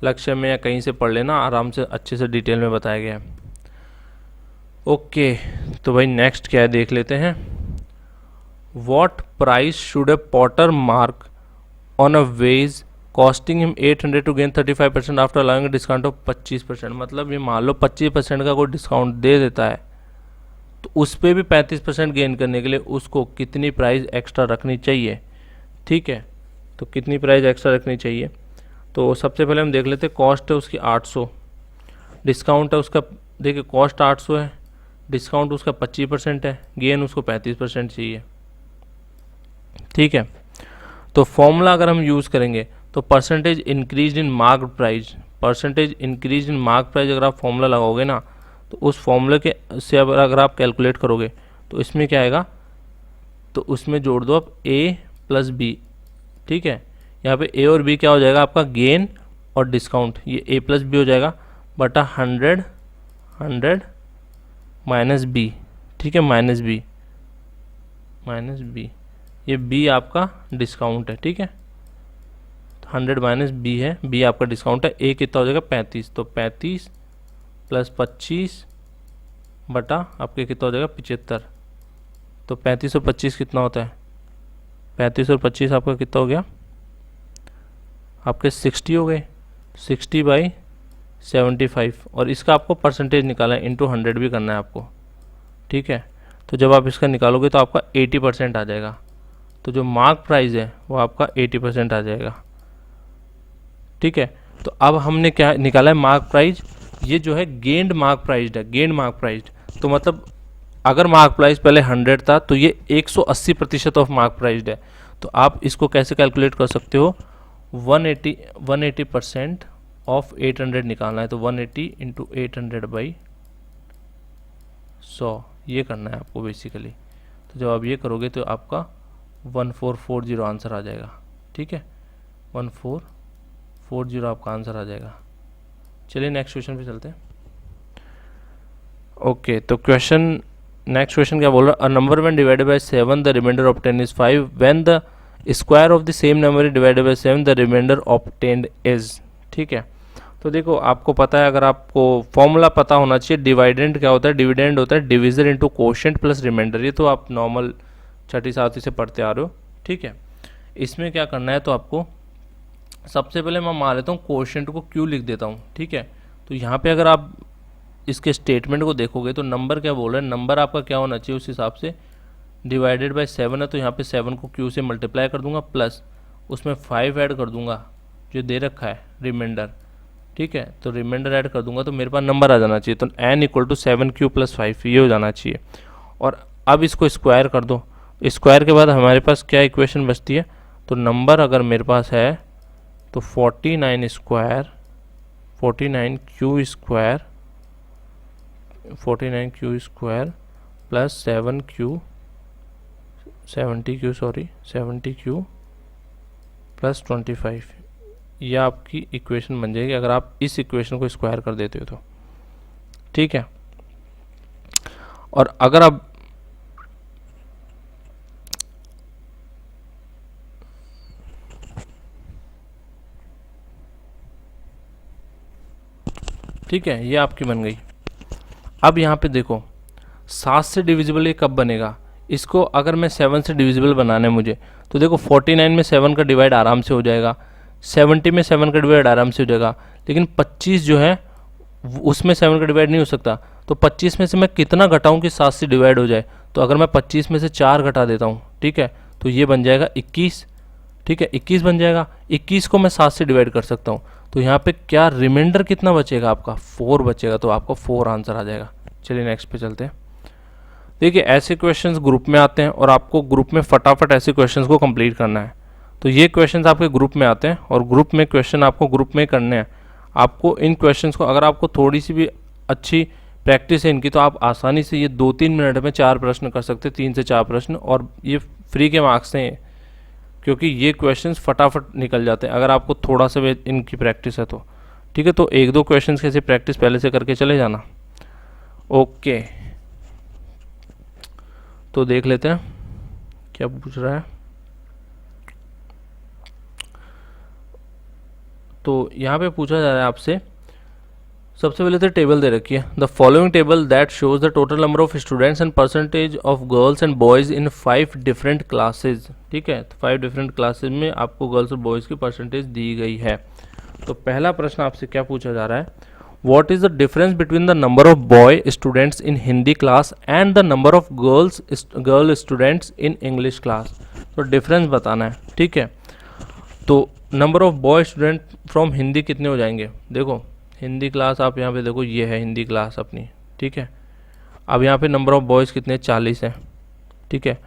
लक्ष्य में या कहीं से पढ़ लेना, आराम से अच्छे से डिटेल में बताया गया है। ओके, तो भाई नेक्स्ट क्या है देख लेते हैं। What price should a potter mark on a vase costing him 800 to gain 35% after allowing discount of 25%। मतलब ये मान लो 25% का कोई डिस्काउंट दे देता है तो उस पर भी 35% गेन करने के लिए उसको कितनी प्राइस एक्स्ट्रा रखनी चाहिए, ठीक है। तो कितनी प्राइस एक्स्ट्रा रखनी चाहिए, तो सबसे पहले हम देख लेते हैं। कॉस्ट है उसकी 800, डिस्काउंट है उसका, देखिए कॉस्ट 800 है, डिस्काउंट उसका 25% है, गेन उसको 35% चाहिए, ठीक है। तो फॉर्मूला अगर हम यूज़ करेंगे तो percentage increase in mark price, percentage increase in mark price अगर आप फॉर्मूला लगाओगे ना तो उस फॉर्मूले के से अगर आप कैलकुलेट करोगे तो इसमें क्या आएगा, तो उसमें जोड़ दो आप A + B, ठीक है। यहाँ पे A और B क्या हो जाएगा आपका, गेन और डिस्काउंट। ये A + B हो जाएगा बटा 100 माइनस B, ठीक है, माइनस B, ये B आपका डिस्काउंट है, ठीक है। 100 माइनस B है, B आपका डिस्काउंट है। A कितना हो जाएगा 35, तो 35 + 25 बटा आपके कितना हो जाएगा 75। तो 35 और 25 कितना होता है, 35 और 25 आपका कितना हो गया, आपके 60 हो गए, 60/75। और इसका आपको परसेंटेज निकालना है, इंटू 100 भी करना है आपको, ठीक है। तो जब आप इसका निकालोगे तो आपका 80% आ जाएगा। तो जो मार्क प्राइस है वो आपका 80% आ जाएगा, ठीक है। तो अब हमने क्या निकाला है, मार्क प्राइस। ये जो है गेंड मार्क प्राइस है, गेंड मार्क प्राइस। तो मतलब अगर मार्क प्राइस पहले 100 था तो ये 180% ऑफ मार्क प्राइस है। तो आप इसको कैसे कैलकुलेट कर सकते हो, 180% ऑफ 800 निकालना है। तो 180 इंटू 800/100 ये करना है आपको बेसिकली। तो जब आप ये करोगे तो आपका 1440 आंसर आ जाएगा, ठीक है। 1440 आपका आंसर आ जाएगा। चलिए नेक्स्ट क्वेश्चन पे चलते हैं। ओके, तो क्वेश्चन नेक्स्ट क्वेश्चन क्या बोल रहा है, a number when divided by 7 the remainder obtained is 5, when the square of the same number is divided by 7 the remainder obtained is, ठीक है। तो देखो आपको पता है, अगर आपको फॉर्मूला पता होना चाहिए, डिवाइडेंड क्या होता है, डिविडेंड होता है division into quotient plus remainder. ये तो आप नॉर्मल छठी सातवीं से पढ़ते आ रहे हो, ठीक है। इसमें क्या करना है, तो आपको सबसे पहले मैं मान लेता हूँ कोशेंट को क्यू लिख देता हूँ, ठीक है। तो यहाँ पे अगर आप इसके स्टेटमेंट को देखोगे तो नंबर क्या बोल रहा है, नंबर आपका क्या होना चाहिए उस हिसाब से, डिवाइडेड बाय 7 है तो यहाँ पे 7 को क्यू से मल्टीप्लाई कर दूंगा, प्लस उसमें 5 ऐड कर दूंगा जो दे रखा है रिमाइंडर, ठीक है। तो रिमाइंडर ऐड कर दूंगा तो मेरे पास नंबर आ जाना चाहिए। तो n = 7q + 5 ये हो जाना चाहिए। और अब इसको स्क्वायर कर दो, स्क्वायर के बाद हमारे पास क्या इक्वेशन बचती है, तो नंबर अगर मेरे पास है तो 49 square 49q square plus 70q plus 25, यह आपकी इक्वेशन बन जाएगी अगर आप इस इक्वेशन को स्क्वायर कर देते हो तो, ठीक है। और अगर आप ठीक है, ये आपकी बन गई। अब यहाँ पे देखो 7 से डिविजिबल ये कब बनेगा, इसको अगर मैं 7 से डिविजिबल बनाना है मुझे, तो देखो 49 में 7 का डिवाइड आराम से हो जाएगा, 70 में 7 का डिवाइड आराम से हो जाएगा, लेकिन 25 जो है उसमें 7 का डिवाइड नहीं हो सकता। तो 25 में से मैं कितना घटाऊं कि 7 से डिवाइड हो जाए, तो अगर मैं 25 में से 4 घटा देता हूँ, ठीक है, तो ये बन जाएगा 21, ठीक है, 21 बन जाएगा। 21 को मैं 7 से डिवाइड कर सकता हूँ, तो यहाँ पे क्या रिमाइंडर कितना बचेगा आपका, 4 बचेगा, तो आपका 4 आंसर आ जाएगा। चलिए नेक्स्ट पे चलते हैं। देखिए ऐसे क्वेश्चंस ग्रुप में आते हैं और आपको ग्रुप में फटाफट ऐसे क्वेश्चंस को कंप्लीट करना है। तो ये क्वेश्चंस आपके ग्रुप में आते हैं और ग्रुप में क्वेश्चन आपको ग्रुप में करने हैं। आपको इन क्वेश्चंस को अगर आपको थोड़ी सी भी अच्छी प्रैक्टिस है इनकी, तो आप आसानी से ये 2-3 मिनट में 4 प्रश्न कर सकते हैं, 3 से 4 प्रश्न, और ये फ्री के मार्क्स हैं क्योंकि ये क्वेश्चंस फटाफट निकल जाते हैं अगर आपको थोड़ा सा भी इनकी प्रैक्टिस है तो, ठीक है। तो 1-2 क्वेश्चंस कैसे प्रैक्टिस पहले से करके चले जाना। ओके, तो देख लेते हैं क्या पूछ रहा है। तो यहाँ पे पूछा जा रहा है आपसे, सबसे पहले तो टेबल दे रखी है, the following table that shows the total number of students and percentage of girls and boys in 5 different classes, ठीक है। तो 5 डिफरेंट क्लासेज में आपको गर्ल्स और बॉयज़ की परसेंटेज दी गई है। तो पहला प्रश्न आपसे क्या पूछा जा रहा है, what is the difference between the number of boy students in Hindi class and the number of girl students in English class. तो डिफरेंस बताना है, ठीक है। तो number of boy student from Hindi कितने हो जाएंगे, देखो हिंदी क्लास आप यहाँ पे देखो, ये है हिंदी क्लास अपनी, ठीक है। अब यहाँ पे नंबर ऑफ बॉयज़ कितने 40 हैं, ठीक है।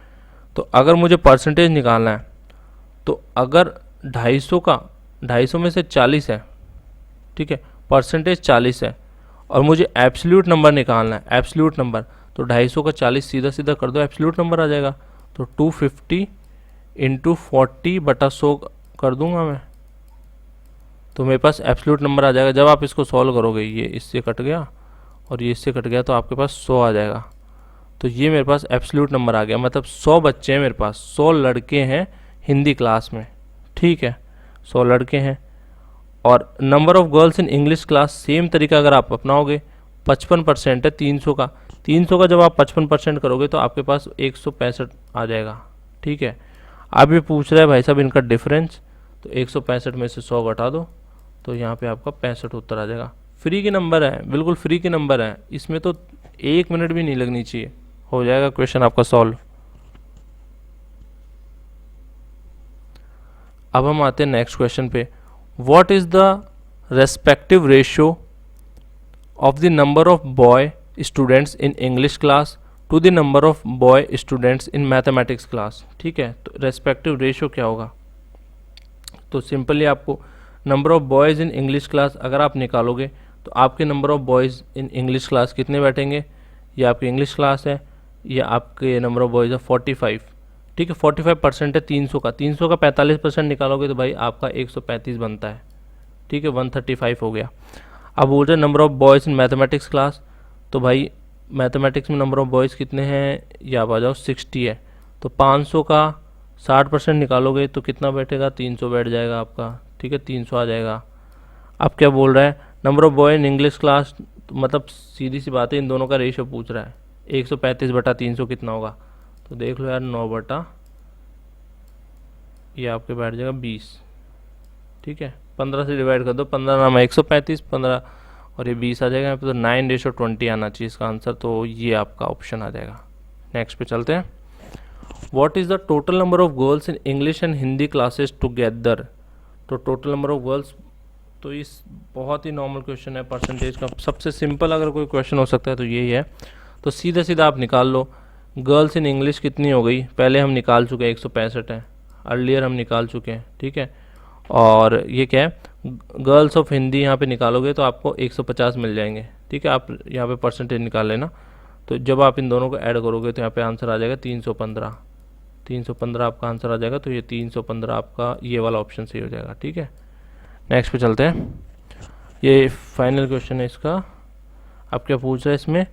तो अगर मुझे परसेंटेज निकालना है, तो अगर 250 में से 40 है, ठीक है, परसेंटेज 40 है, और मुझे एब्सोल्यूट नंबर निकालना है, एब्सोल्यूट नंबर, तो 250 का 40 सीधा सीधा कर दो, एब्सोल्यूट नंबर आ जाएगा। तो 250 × 40/100 कर दूंगा मैं, तो मेरे पास एब्सोल्यूट नंबर आ जाएगा। जब आप इसको सॉल्व करोगे, ये इससे कट गया और ये इससे कट गया, तो आपके पास 100 आ जाएगा। तो ये मेरे पास एब्सोल्यूट नंबर आ गया, मतलब 100 बच्चे हैं मेरे पास, 100 लड़के हैं हिंदी क्लास में, ठीक है, 100 लड़के हैं। और number of girls in English class same तरीका अगर आप अपनाओगे, 55% है 300 का, 300 का जब आप 55% करोगे तो आपके पास 165 आ जाएगा। ठीक है, अब ये पूछ रहा है भाई साहब इनका डिफरेंस, तो 165 में से 100 घटा दो तो यहाँ पे आपका 65 उत्तर आ जाएगा। फ्री के नंबर है, बिल्कुल फ्री के नंबर है, इसमें तो 1 मिनट भी नहीं लगनी चाहिए, हो जाएगा क्वेश्चन आपका सॉल्व। अब हम आते हैं नेक्स्ट क्वेश्चन पे। What is the respective ratio of the number of boy students in English class to the number of boy students in mathematics class. ठीक है, तो रेस्पेक्टिव रेशियो क्या होगा, तो सिंपली आपको number of boys in English class अगर आप निकालोगे तो आपके number of boys in English class कितने बैठेंगे, ये आपकी इंग्लिश क्लास है, ये आपके नंबर ऑफ बॉयज़ है 45। ठीक है, 45% है 300 का, 300 का 45% निकालोगे तो भाई आपका 135 बनता है। ठीक है, 135 हो गया। अब बोल रहे हैं number of boys in mathematics class, तो भाई मैथमेटिक्स में नंबर ऑफ बॉयज़ कितने हैं, ये आप आ जाओ 60 है, तो 500 का 60% निकालोगे तो कितना बैठेगा, 300 बैठ जाएगा आपका। ठीक है, 300 आ जाएगा। अब क्या बोल रहा है, number of boy in English class, तो मतलब सीधी सी बात है, इन दोनों का रेशियो पूछ रहा है, 135 बटा 300 कितना होगा, तो देख लो यार 9 बटा ये आपके बैठ जाएगा 20। ठीक है, 15 से डिवाइड कर दो, 15 नाम 135, 15 और ये 20 आ जाएगा यहाँ पे, तो 9:20 आना चाहिए इसका आंसर, तो ये आपका ऑप्शन आ जाएगा। नेक्स्ट पे चलते हैं। What is the total number of girls in English and Hindi classes together, तो टोटल नंबर ऑफ गर्ल्स, तो इस बहुत ही नॉर्मल क्वेश्चन है, परसेंटेज का सबसे सिंपल अगर कोई क्वेश्चन हो सकता है तो यही है। तो सीधा सीधा आप निकाल लो, गर्ल्स इन इंग्लिश कितनी हो गई, पहले हम निकाल चुके हैं 165 है, अर्लियर हम निकाल चुके हैं। ठीक है, और ये क्या है, गर्ल्स ऑफ हिंदी यहाँ पे निकालोगे तो आपको 150 मिल जाएंगे। ठीक है, आप यहाँ पे परसेंटेज निकाल लेना, तो जब आप इन दोनों को ऐड करोगे तो यहाँ पे आंसर आ जाएगा 315, 315 आपका आंसर आ जाएगा, तो ये 315 आपका ये वाला ऑप्शन सही हो जाएगा। ठीक है, नेक्स्ट पे चलते हैं। ये फाइनल क्वेश्चन है इसका। अब क्या पूछ रहा है इसमें,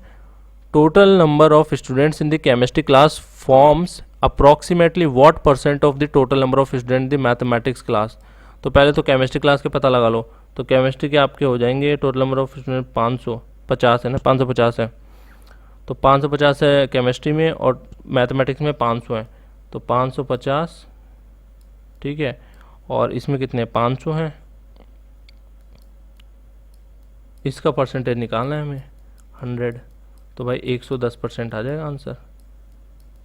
total number of students in the chemistry class forms approximately what percent of the total number of student the mathematics class. तो पहले तो केमिस्ट्री क्लास के पता लगा लो, तो केमिस्ट्री के आपके हो जाएंगे टोटल नंबर ऑफ स्टूडेंट 550 है ना, 550 है, तो 550 है केमिस्ट्री में और मैथमेटिक्स में 500 है, तो 550। ठीक है, और इसमें कितने 500 हैं, इसका परसेंटेज निकालना है हमें 100, तो भाई 110% आ जाएगा आंसर,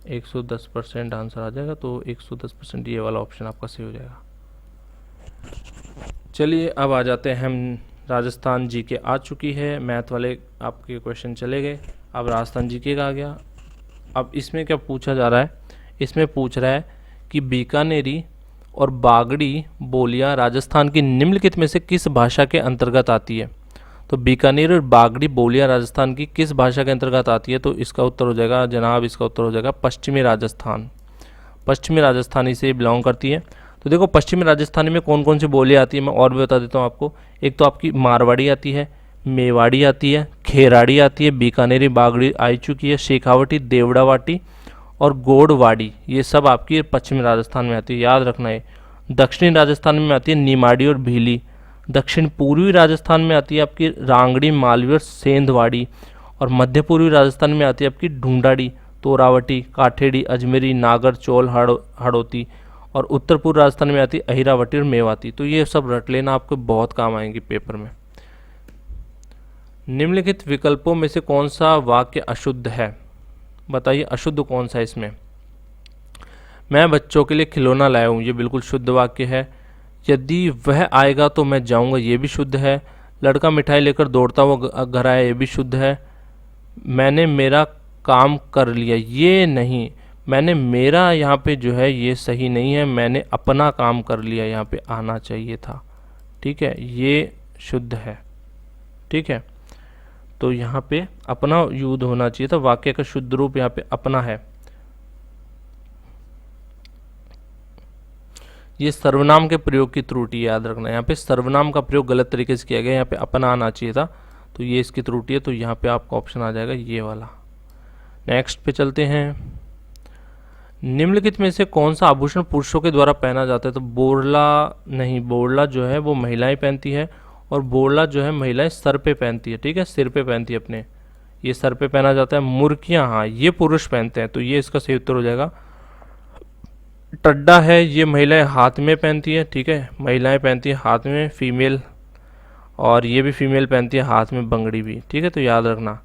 110% आंसर आ जाएगा, तो 110% ये वाला ऑप्शन आपका सही हो जाएगा। चलिए अब आ जाते हैं हम, राजस्थान जीके आ चुकी है, मैथ वाले आपके क्वेश्चन चले गए, अब राजस्थान जीके का आ गया। अब इसमें क्या पूछा जा रहा है, इसमें पूछ रहा है कि बीकानेरी और बागड़ी बोलियां राजस्थान की निम्नलिखित में से किस भाषा के अंतर्गत आती है। तो बीकानेर और बागड़ी बोलियां राजस्थान की किस भाषा के अंतर्गत आती है, तो इसका उत्तर हो जाएगा जनाब, इसका उत्तर हो जाएगा पश्चिमी राजस्थान, पश्चिमी राजस्थानी से बिलोंग करती है। तो देखो पश्चिमी राजस्थानी में कौन कौन सी बोलियां आती है, मैं और भी बता देता हूँ आपको। एक तो आपकी मारवाड़ी आती है, मेवाड़ी आती है, खेराड़ी आती है, बीकानेरी बागड़ी आई चुकी है, शेखावटी, देवड़ावाटी और गोड़वाड़ी, ये सब आपकी पश्चिमी राजस्थान में आती है, याद रखना है। दक्षिणी राजस्थान में आती है निमाड़ी और भीली, दक्षिण पूर्वी राजस्थान में आती है आपकी रांगड़ी, मालवी और सेंधवाड़ी, और मध्य पूर्वी राजस्थान में आती है आपकी ढूंढाड़ी, तोरावटी, काठेड़ी, अजमेरी, नागर, चौल, हाड़ौती, और उत्तर पूर्व राजस्थान में आती है अहिरावटी और मेवाती। तो ये सब रट लेना, आपको बहुत काम आएंगी पेपर में। निम्नलिखित विकल्पों में से कौन सा वाक्य अशुद्ध है, बताइए अशुद्ध कौन सा है इसमें। मैं बच्चों के लिए खिलौना लाया हूँ, ये बिल्कुल शुद्ध वाक्य है। यदि वह आएगा तो मैं जाऊँगा, ये भी शुद्ध है। लड़का मिठाई लेकर दौड़ता हुआ घर आया, ये भी शुद्ध है। मैंने मेरा काम कर लिया, ये नहीं, मैंने मेरा यहाँ पे जो है ये सही नहीं है, मैंने अपना काम कर लिया यहाँ पे आना चाहिए था। ठीक है, ये शुद्ध है। ठीक है, तो यहाँ पे अपना यूज होना चाहिए था, वाक्य का शुद्ध रूप यहाँ पे अपना है। ये सर्वनाम के प्रयोग की त्रुटि, याद रखना, यहाँ पे सर्वनाम का प्रयोग गलत तरीके से किया गया, यहाँ पे अपना आना चाहिए था, तो ये इसकी त्रुटि है, तो यहाँ पे आपका ऑप्शन आ जाएगा ये वाला। नेक्स्ट पे चलते हैं। निम्नलिखित में से कौन सा आभूषण पुरुषों के द्वारा पहना जाता है, तो बोरला नहीं, बोरला जो है वो महिलाएं पहनती है, और बोरला जो है महिलाएं सर पे पहनती है। ठीक है, सिर पे पहनती है अपने, ये सर पे पहना जाता है। मुर्कियाँ, हाँ ये पुरुष पहनते हैं, तो ये इसका सही उत्तर हो जाएगा। टड्डा है, ये महिलाएं हाथ में पहनती है, ठीक है, महिलाएं पहनती है हाथ में, फीमेल, और ये भी फीमेल पहनती है हाथ में बंगड़ी भी, ठीक है, तो याद रखना।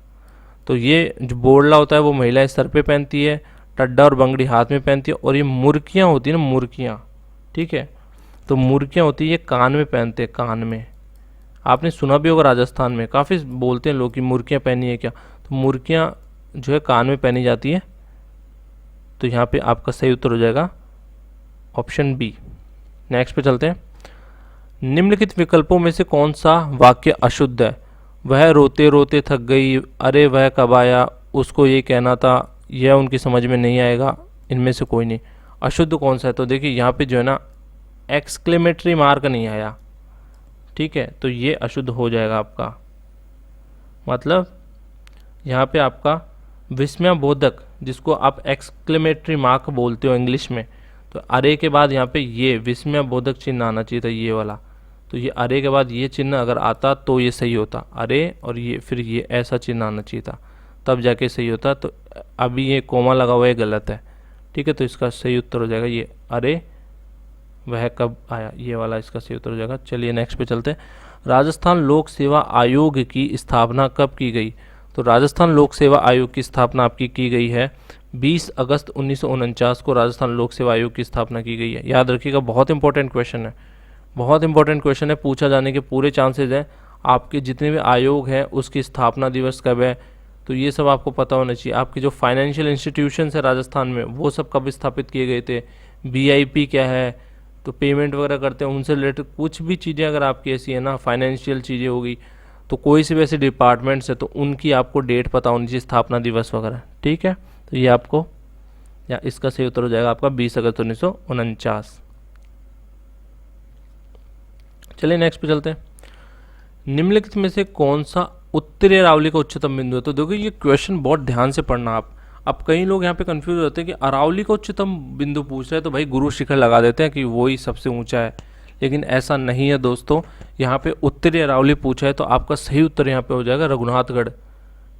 तो ये जो बोरला होता है वो महिलाएं सर पे पहनती है, टड्डा और बंगड़ी हाथ में पहनती है, और ये मुर्कियाँ होती है ना, मुर्कियाँ, ठीक है, तो मुर्कियाँ होती है ये कान में पहनते हैं, कान में। आपने सुना भी होगा राजस्थान में काफ़ी बोलते हैं लोग कि मुर्कियाँ पहनी है क्या, तो मुर्कियाँ जो है कान में पहनी जाती है। तो यहाँ पे आपका सही उत्तर हो जाएगा ऑप्शन बी। नेक्स्ट पे चलते हैं। निम्नलिखित विकल्पों में से कौन सा वाक्य अशुद्ध है? वह रोते रोते थक गई, अरे वह कब आया, उसको ये कहना था, यह उनकी समझ में नहीं आएगा, इनमें से कोई नहीं। अशुद्ध कौन सा है? तो देखिए यहाँ पे जो है ना एक्सक्लेमेटरी मार्क नहीं आया, ठीक है, तो ये अशुद्ध हो जाएगा आपका। मतलब यहाँ पे आपका विस्मयबोधक, जिसको आप एक्सक्लेमेटरी मार्क बोलते हो इंग्लिश में, तो अरे के बाद यहाँ पे ये विस्मयबोधक चिन्ह आना चाहिए था, ये वाला। तो ये अरे के बाद ये चिन्ह अगर आता तो ये सही होता, अरे और ये फिर ये ऐसा चिन्ह आना चाहिए था, तब जाके सही होता। तो अभी ये कोमा लगा हुआ है, गलत है, ठीक है, तो इसका सही उत्तर हो जाएगा ये अरे वह कब आया, ये वाला इसका सही उत्तर हो जाएगा। चलिए नेक्स्ट पे चलते हैं। राजस्थान लोक सेवा आयोग की स्थापना कब की गई? तो राजस्थान लोक सेवा आयोग की स्थापना आपकी की गई है 20 अगस्त 1949 को राजस्थान लोक सेवा आयोग की स्थापना की गई है। याद रखिएगा, बहुत इंपॉर्टेंट क्वेश्चन है, बहुत इंपॉर्टेंट क्वेश्चन है, पूछा जाने के पूरे चांसेस हैं। आपके जितने भी आयोग हैं उसकी स्थापना दिवस कब है, तो ये सब आपको पता होना चाहिए। आपके जो फाइनेंशियल इंस्टीट्यूशंस है राजस्थान में वो सब कब स्थापित किए गए थे, बीआईपी क्या है, तो पेमेंट वगैरह करते हैं उनसे रिलेटेड कुछ भी चीज़ें अगर आपकी ऐसी है ना, फाइनेंशियल चीज़ें होगी, तो कोई से भी ऐसे डिपार्टमेंट्स है तो उनकी आपको डेट पता होनी चाहिए, स्थापना दिवस वगैरह, ठीक है। तो ये आपको या इसका सही उत्तर हो जाएगा आपका 20 अगस्त 1949। चलिए नेक्स्ट पे चलते हैं। निम्नलिखित में से कौन सा उत्तरी अरावली का उच्चतम बिंदु है? तो देखो ये क्वेश्चन बहुत ध्यान से पढ़ना आप। अब कई लोग यहाँ पे कंफ्यूज होते हैं कि अरावली का उच्चतम बिंदु पूछ रहे हैं तो भाई गुरु शिखर लगा देते हैं कि वही सबसे ऊंचा है, लेकिन ऐसा नहीं है दोस्तों। यहाँ पे उत्तरी अरावली पूछा है तो आपका सही उत्तर यहाँ पे हो जाएगा रघुनाथगढ़,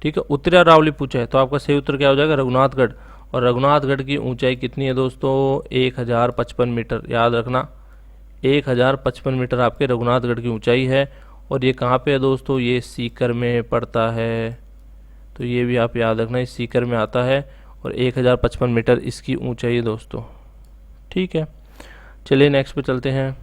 ठीक है। उत्तरी अरावली पूछा है तो आपका सही उत्तर क्या हो जाएगा? रघुनाथगढ़। और रघुनाथगढ़ की ऊंचाई कितनी है दोस्तों? 1055 मीटर, याद रखना 1055 मीटर आपके रघुनाथगढ़ की ऊंचाई है। और ये कहाँ पे है दोस्तों? ये सीकर में पड़ता है, तो ये भी आप याद रखना, इस सीकर में आता है और 1055 मीटर इसकी ऊंचाई है दोस्तों, ठीक है। चलिए नेक्स्ट पे चलते हैं।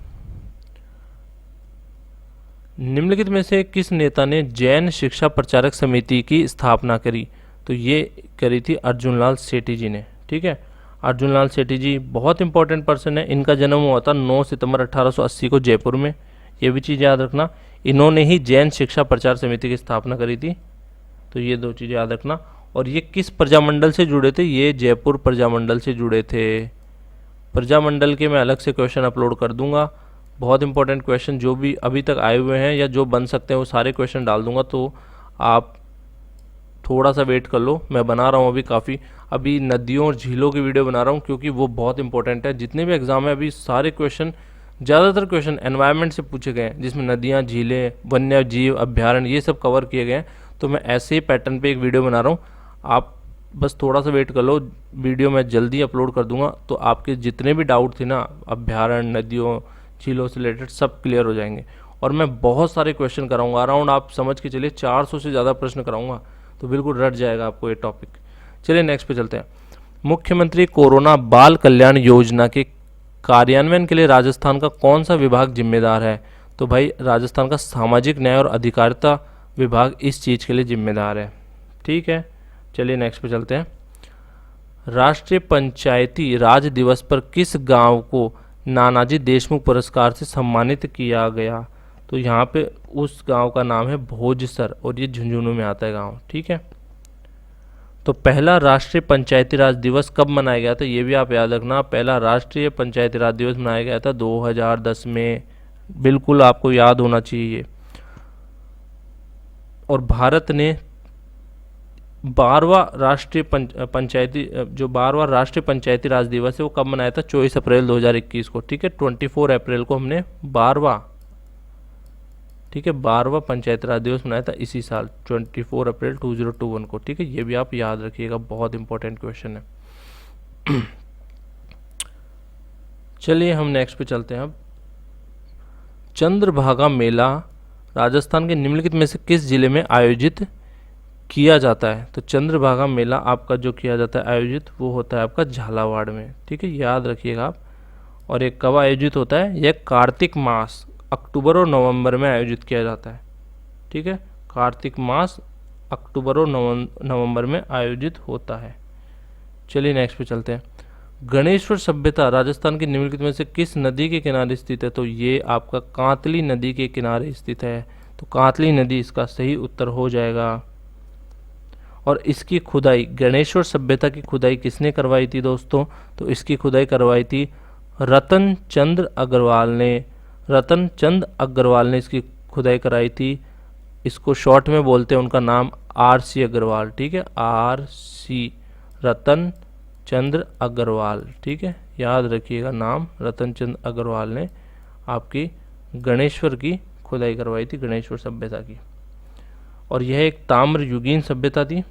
निम्नलिखित में से किस नेता ने जैन शिक्षा प्रचारक समिति की स्थापना करी? तो ये करी थी अर्जुन लाल सेठी जी ने, ठीक है। अर्जुन लाल सेठी जी बहुत इंपॉर्टेंट पर्सन है, इनका जन्म हुआ था 9 सितंबर 1880 को जयपुर में, ये भी चीज़ याद रखना। इन्होंने ही जैन शिक्षा प्रचार समिति की स्थापना करी थी, तो ये दो चीज़ें याद रखना। और ये किस प्रजामंडल से जुड़े थे? ये जयपुर प्रजामंडल से जुड़े थे। प्रजामंडल के मैं अलग से क्वेश्चन अपलोड कर दूंगा, बहुत इंपॉर्टेंट क्वेश्चन जो भी अभी तक आए हुए हैं या जो बन सकते हैं वो सारे क्वेश्चन डाल दूंगा, तो आप थोड़ा सा वेट कर लो। मैं बना रहा हूँ अभी नदियों और झीलों की वीडियो बना रहा हूँ क्योंकि वो बहुत इंपॉर्टेंट है। जितने भी एग्जाम है अभी सारे क्वेश्चन, ज़्यादातर क्वेश्चन एनवायरनमेंट से पूछे गए हैं, जिसमें नदियाँ, झीलें, वन्य जीव अभ्यारण्य ये सब कवर किए गए हैं। तो मैं ऐसे ही पैटर्न पे एक वीडियो बना रहा हूँ, आप बस थोड़ा सा वेट कर लो, वीडियो मैं जल्दी अपलोड कर दूंगा, तो आपके जितने भी डाउट थे ना अभ्यारण्य, नदियों, झीलों से रिलेटेड सब क्लियर हो जाएंगे। और मैं बहुत सारे क्वेश्चन कराऊंगा, अराउंड आप समझ के चलिए 400 से ज़्यादा प्रश्न कराऊंगा, तो बिल्कुल रट जाएगा आपको ये टॉपिक। चलिए नेक्स्ट पे चलते हैं। मुख्यमंत्री कोरोना बाल कल्याण योजना के कार्यान्वयन के लिए राजस्थान का कौन सा विभाग जिम्मेदार है? तो भाई राजस्थान का सामाजिक न्याय और अधिकारिता विभाग इस चीज़ के लिए जिम्मेदार है, ठीक है। चलिए नेक्स्ट पे चलते हैं। राष्ट्रीय पंचायती राज दिवस पर किस गांव को नानाजी देशमुख पुरस्कार से सम्मानित किया गया? तो यहाँ पे उस गांव का नाम है भोजसर और ये झुंझुनू में आता है गांव, ठीक है। तो पहला राष्ट्रीय पंचायती राज दिवस कब मनाया गया था? ये भी आप याद रखना, पहला राष्ट्रीय पंचायती राज दिवस मनाया गया था 2010 में, बिल्कुल आपको याद होना चाहिए। और भारत ने 12वां राष्ट्रीय पंचायती राज दिवस है वो कब मनाया था? 24 अप्रैल 2021 को, ठीक है। 24 अप्रैल को हमने 12वां, ठीक है, 12वां पंचायती राज दिवस मनाया था इसी साल 24 अप्रैल 2021 को। ठीक है, ये भी आप याद रखिएगा, बहुत इंपॉर्टेंट क्वेश्चन है। चलिए हम नेक्स्ट पे चलते हैं। अब चंद्रभागा मेला राजस्थान के निम्नलिखित में से किस जिले में आयोजित किया जाता है? तो चंद्रभागा मेला आपका जो किया जाता है आयोजित, वो होता है आपका झालावाड़ में। ठीक है, याद रखिएगा आप। और ये कब आयोजित होता है? यह कार्तिक मास अक्टूबर और नवंबर में आयोजित किया जाता है। ठीक है, कार्तिक मास अक्टूबर और नवंबर में आयोजित होता है। चलिए नेक्स्ट पे चलते हैं। गणेश्वर सभ्यता राजस्थान की निम्नलिखित में से किस नदी के किनारे स्थित है? तो ये आपका कांतली नदी के किनारे स्थित है। तो कांतली नदी इसका सही उत्तर हो जाएगा। और इसकी खुदाई, गणेश्वर सभ्यता की खुदाई किसने करवाई थी दोस्तों? तो इसकी खुदाई करवाई थी रतन चंद्र अग्रवाल ने। रतन चंद अग्रवाल ने इसकी खुदाई कराई थी। इसको शॉर्ट में बोलते हैं, उनका नाम RC अग्रवाल। ठीक है, RC, रतन चंद्र अग्रवाल। ठीक है, याद रखिएगा नाम, रतन चंद्र अग्रवाल ने आपकी गणेश्वर की खुदाई करवाई थी, गणेश्वर सभ्यता की। और यह एक ताम्र युगीन सभ्यता थी।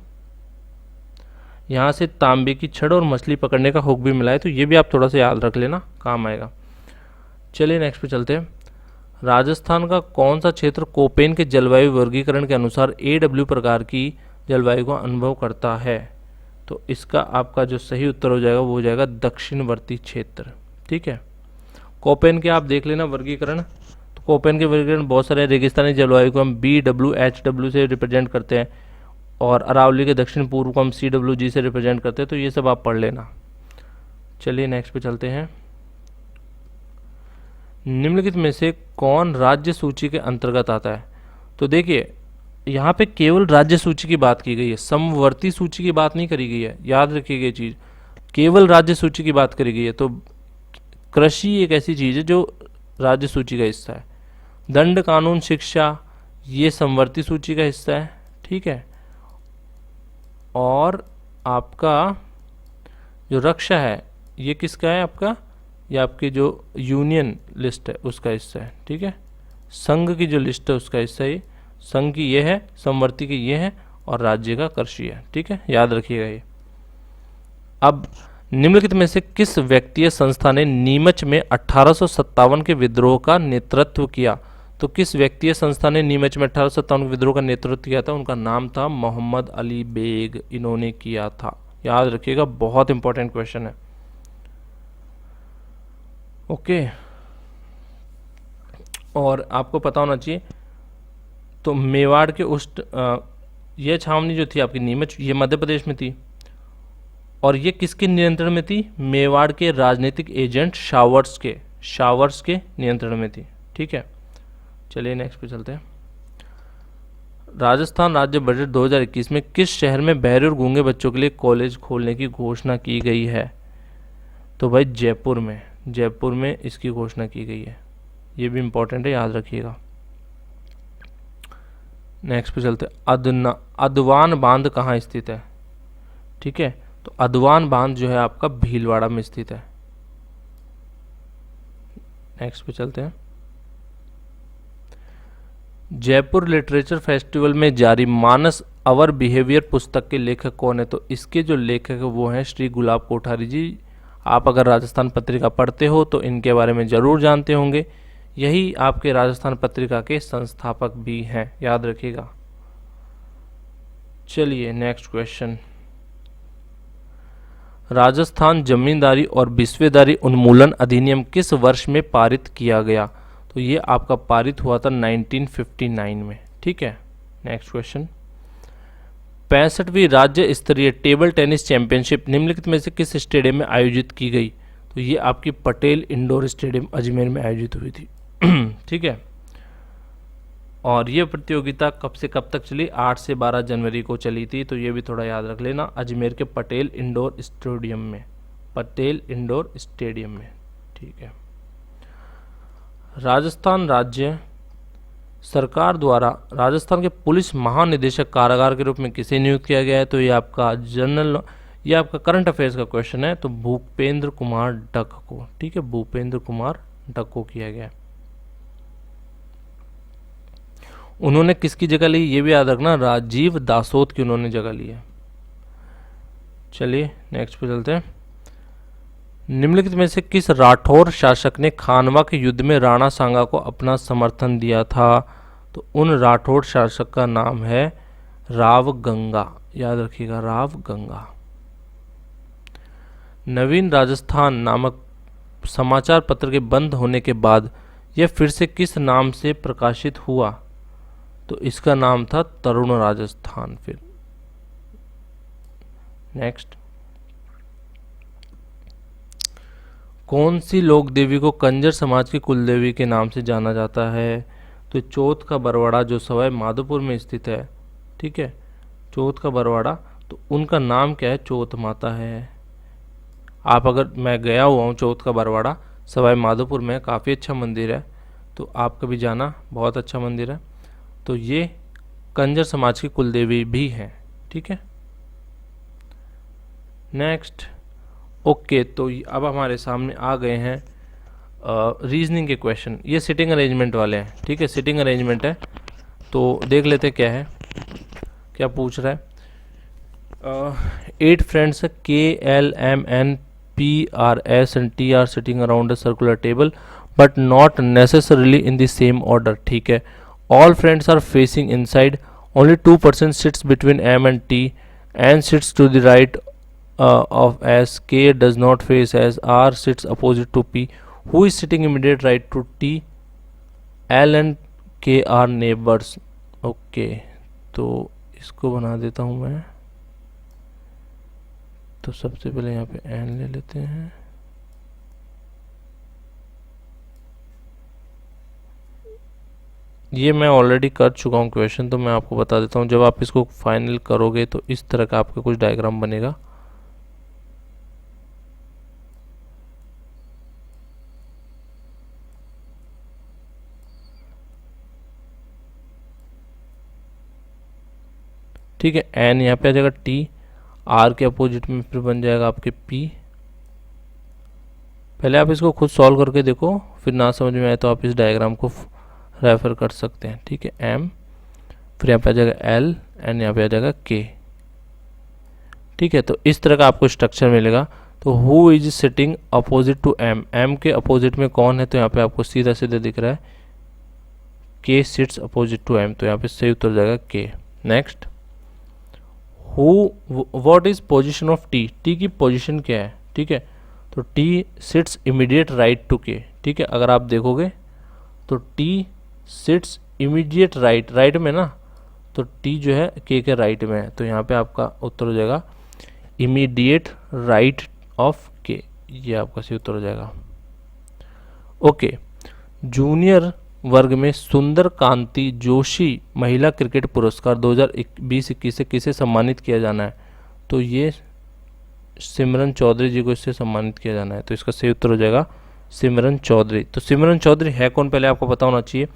यहाँ से तांबे की छड़ और मछली पकड़ने का हुक भी मिला है, तो ये भी आप थोड़ा सा याद रख लेना, काम आएगा। चलिए नेक्स्ट पे चलते हैं। राजस्थान का कौन सा क्षेत्र कोपेन के जलवायु वर्गीकरण के अनुसार AW प्रकार की जलवायु का अनुभव करता है? तो इसका आपका जो सही उत्तर हो जाएगा वो हो जाएगा दक्षिणवर्ती क्षेत्र। ठीक है, कोपेन के आप देख लेना वर्गीकरण। तो कोपेन के वर्गीकरण बहुत सारे, रेगिस्तानी जलवायु को हम BWHW से रिप्रेजेंट करते हैं, और अरावली के दक्षिण पूर्व को हम CWG से रिप्रेजेंट करते हैं। तो ये सब आप पढ़ लेना। चलिए नेक्स्ट पे चलते हैं। निम्नलिखित में से कौन राज्य सूची के अंतर्गत आता है? तो देखिए, यहाँ पे केवल राज्य सूची की बात की गई है, समवर्ती सूची की बात नहीं करी गई है। याद रखिएगा ये चीज, केवल राज्य सूची की बात करी गई है। तो कृषि एक ऐसी चीज है जो राज्य सूची का हिस्सा है। दंड, कानून, शिक्षा, ये समवर्ती सूची का हिस्सा है। ठीक है, और आपका जो रक्षा है ये किसका है? आपका, ये आपकी जो यूनियन लिस्ट है उसका हिस्सा है। ठीक है, संघ की जो लिस्ट है उसका हिस्सा है। संघ की ये है, समवर्ती की ये है, और राज्य का कृषि है। ठीक है, याद रखिएगा ये। अब निम्नलिखित में से किस व्यक्ति या संस्था ने नीमच में 1857 के विद्रोह का नेतृत्व किया? तो किस व्यक्ति या संस्था ने नीमच में 1857 के विद्रोह का नेतृत्व किया था? उनका नाम था मोहम्मद अली बेग, इन्होंने किया था। याद रखिएगा, बहुत इंपॉर्टेंट क्वेश्चन है। ओके, और आपको पता होना चाहिए, तो मेवाड़ के यह छावनी जो थी आपकी नीमच, ये मध्य प्रदेश में थी। और ये किसके नियंत्रण में थी? मेवाड़ के राजनीतिक एजेंट शावर्स के नियंत्रण में थी। ठीक है, चलिए नेक्स्ट पे चलते हैं। राजस्थान राज्य बजट 2021 में किस शहर में बहरे और गूंगे बच्चों के लिए कॉलेज खोलने की घोषणा की गई है? तो भाई जयपुर में इसकी घोषणा की गई है। ये भी इंपॉर्टेंट है, याद रखिएगा। नेक्स्ट पे चलते हैं। अदवान बांध कहाँ स्थित है? ठीक है, तो अदवान बांध जो है आपका भीलवाड़ा में स्थित है। नेक्स्ट पे चलते हैं। जयपुर लिटरेचर फेस्टिवल में जारी मानस अवर बिहेवियर पुस्तक के लेखक कौन है? तो इसके जो लेखक है वो हैं श्री गुलाब कोठारी जी। आप अगर राजस्थान पत्रिका पढ़ते हो तो इनके बारे में जरूर जानते होंगे। यही आपके राजस्थान पत्रिका के संस्थापक भी हैं, याद रखिएगा। चलिए नेक्स्ट क्वेश्चन। राजस्थान जमींदारी और बिस्वेदारी उन्मूलन अधिनियम किस वर्ष में पारित किया गया? तो ये आपका पारित हुआ था 1959 में। ठीक है, नेक्स्ट क्वेश्चन। 65वीं राज्य स्तरीय टेबल टेनिस चैंपियनशिप निम्नलिखित में से किस स्टेडियम में आयोजित की गई? तो ये आपकी पटेल इंडोर स्टेडियम अजमेर में आयोजित हुई थी। ठीक है, और ये प्रतियोगिता कब से कब तक चली? 8 से 12 जनवरी को चली थी। तो ये भी थोड़ा याद रख लेना, अजमेर के पटेल इंडोर स्टेडियम में। ठीक है, राजस्थान राज्य सरकार द्वारा राजस्थान के पुलिस महानिदेशक कारागार के रूप में किसे नियुक्त किया गया है? तो ये आपका करंट अफेयर्स का क्वेश्चन है। तो भूपेंद्र कुमार डक को। ठीक है, भूपेंद्र कुमार डक को किया गया है। उन्होंने किसकी जगह ली ये भी याद रखना, राजीव दासोत की उन्होंने जगह ली है। चलिए नेक्स्ट पे चलते हैं। निम्नलिखित में से किस राठौर शासक ने खानवा के युद्ध में राणा सांगा को अपना समर्थन दिया था? तो उन राठौर शासक का नाम है राव गंगा, याद रखिएगा राव गंगा। नवीन राजस्थान नामक समाचार पत्र के बंद होने के बाद यह फिर से किस नाम से प्रकाशित हुआ? तो इसका नाम था तरुण राजस्थान। फिर नेक्स्ट, कौन सी लोक देवी को कंजर समाज की कुलदेवी के नाम से जाना जाता है? तो चौथ का बरवाड़ा जो सवाई माधोपुर में स्थित है, ठीक है, चौथ का बरवाड़ा, तो उनका नाम क्या है? चौथ माता है। आप अगर, मैं गया हुआ हूँ चौथ का बरवाड़ा सवाई माधोपुर में, काफ़ी अच्छा मंदिर है, तो आप कभी जाना, बहुत अच्छा मंदिर है। तो ये कंजर समाज की कुलदेवी भी हैं, ठीक है। नेक्स्ट, ओके, तो अब हमारे सामने आ गए हैं रीजनिंग के क्वेश्चन। ये सिटिंग अरेंजमेंट वाले हैं, ठीक है, सिटिंग अरेंजमेंट है। तो देख लेते क्या है, क्या पूछ रहा है। 8 friends K, L, M, N, P, R, S and T are sitting around a circular table but not necessarily in the same order, ठीक है। All friends are facing inside, only 2% sits between M and T and sits to the right of S, K does not face S, R sits opposite to P, who is sitting immediate right to T, L and K are neighbors, okay. तो इसको बना देता हूँ मैं, तो सबसे पहले यहाँ पे एन ले लेते हैं, ये मैं ऑलरेडी कर चुका हूँ क्वेश्चन, तो मैं आपको बता देता हूँ। जब आप इसको फाइनल करोगे तो इस तरह का आपका कुछ डायग्राम बनेगा। ठीक है, एन यहाँ पे आ जाएगा, टी आर के अपोजिट में फिर बन जाएगा आपके पी। पहले आप इसको खुद सॉल्व करके देखो, फिर ना समझ में आए तो आप इस डायग्राम को रेफर कर सकते हैं, ठीक है। एम, फिर यहाँ पे आ जाएगा एल एंड यहाँ पे आ जाएगा के, ठीक है। तो इस तरह का आपको स्ट्रक्चर मिलेगा। तो who is sitting opposite to M, M के अपोजिट में कौन है? तो यहाँ पे आपको सीधा सीधा दिख रहा है के सिट्स अपोजिट टू एम, तो यहाँ पे सही उत्तर जाएगा K. Next, what is position of T, T की पोजीशन क्या है? ठीक है, तो T sits immediate right to K, ठीक है। अगर आप देखोगे तो T sits immediate right, right में ना, तो टी जो है के राइट में है, तो यहाँ पे आपका उत्तर हो जाएगा इमीडिएट राइट ऑफ के, ये आपका सही उत्तर हो जाएगा। ओके, जूनियर वर्ग में सुंदर कांति जोशी महिला क्रिकेट पुरस्कार 2020-21 से किसे सम्मानित किया जाना है? तो ये सिमरन चौधरी जी को इससे सम्मानित किया जाना है, तो इसका सही उत्तर हो जाएगा सिमरन चौधरी। तो सिमरन चौधरी है कौन, पहले आपको पता होना चाहिए।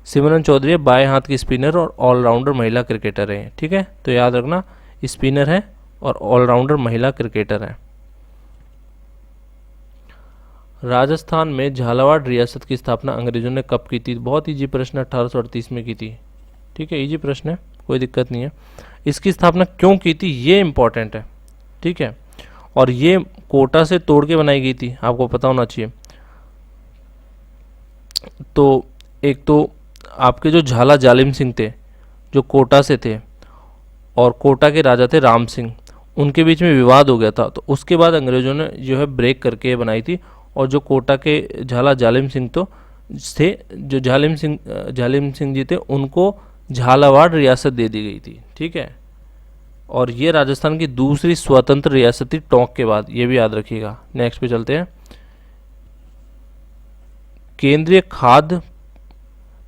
सिमरन चौधरी बाएं हाथ की स्पिनर और ऑलराउंडर महिला क्रिकेटर है, ठीक है। तो याद रखना, स्पिनर है और ऑलराउंडर महिला क्रिकेटर है। राजस्थान में झालावाड़ रियासत की स्थापना अंग्रेजों ने कब की थी? बहुत इजी प्रश्न, 1838 में की थी, ठीक है, इजी प्रश्न है, कोई दिक्कत नहीं है। इसकी स्थापना क्यों की थी ये इंपॉर्टेंट है, ठीक है। और ये कोटा से तोड़ के बनाई गई थी, आपको पता होना चाहिए। तो एक तो आपके जो झाला जालिम सिंह थे जो कोटा से थे और कोटा के राजा थे राम सिंह, उनके बीच में विवाद हो गया था, तो उसके बाद अंग्रेजों ने जो है ब्रेक करके बनाई थी। और जो कोटा के झाला जालिम सिंह तो थे, जो जालिम सिंह जी थे, उनको झालावाड़ रियासत दे दी गई थी, ठीक है। और ये राजस्थान की दूसरी स्वतंत्र रियासत थी टोंक के बाद, ये भी याद रखिएगा। नेक्स्ट पे चलते हैं। केंद्रीय खाद्य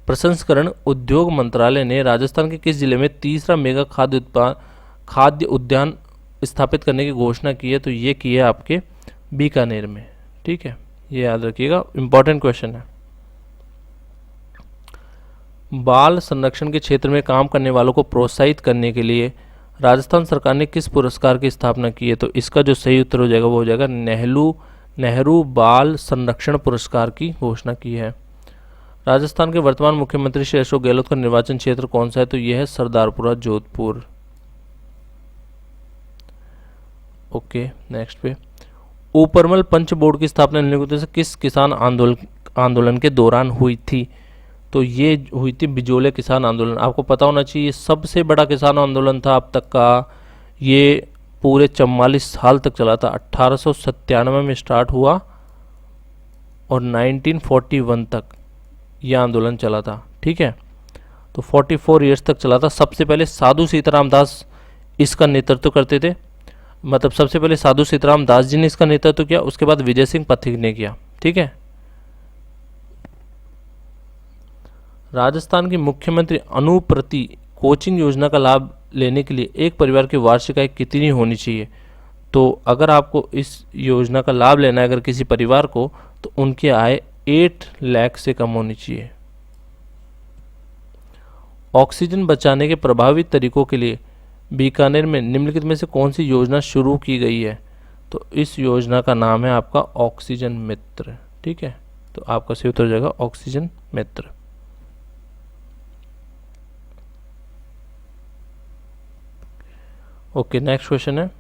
प्रसंस्करण उद्योग मंत्रालय ने राजस्थान के किस जिले में तीसरा मेगा खाद्य उद्यान स्थापित करने की घोषणा की है? तो ये की है आपके बीकानेर में, ठीक है, ये याद रखिएगा, इंपॉर्टेंट क्वेश्चन है। बाल संरक्षण के क्षेत्र में काम करने वालों को प्रोत्साहित करने के लिए राजस्थान सरकार ने किस पुरस्कार की स्थापना की है? तो इसका जो सही उत्तर हो जाएगा वो हो जाएगा नेहरू बाल संरक्षण पुरस्कार की घोषणा की है। राजस्थान के वर्तमान मुख्यमंत्री श्री अशोक गहलोत का निर्वाचन क्षेत्र कौन सा है? तो यह है सरदारपुरा जोधपुर। ओके, नेक्स्ट पे, ऊपरमल पंच बोर्ड की स्थापना निम्नलिखित में से किस किसान आंदोलन के दौरान हुई थी? तो ये हुई थी बिजोले किसान आंदोलन। आपको पता होना चाहिए ये सबसे बड़ा किसान आंदोलन था अब तक का। ये पूरे 44 साल तक चला था। 1897 में स्टार्ट हुआ और 1941 तक यह आंदोलन चला था। ठीक है, तो 44 ईयर्स तक चला था। सबसे पहले साधु सीताराम दास इसका नेतृत्व करते थे, मतलब सबसे पहले साधु सीताराम दास जी ने इसका नेतृत्व किया, उसके बाद विजय सिंह पथिक ने किया। ठीक है, राजस्थान की मुख्यमंत्री अनुप्रति कोचिंग योजना का लाभ लेने के लिए एक परिवार की वार्षिक आय कितनी होनी चाहिए? तो अगर आपको इस योजना का लाभ लेना है अगर किसी परिवार को, तो उनकी आय 8 लाख से कम होनी चाहिए। ऑक्सीजन बचाने के प्रभावी तरीकों के लिए बीकानेर में निम्नलिखित में से कौन सी योजना शुरू की गई है? तो इस योजना का नाम है आपका ऑक्सीजन मित्र। ठीक है, तो आपका सही उत्तर हो जाएगा ऑक्सीजन मित्र। ओके, नेक्स्ट क्वेश्चन है,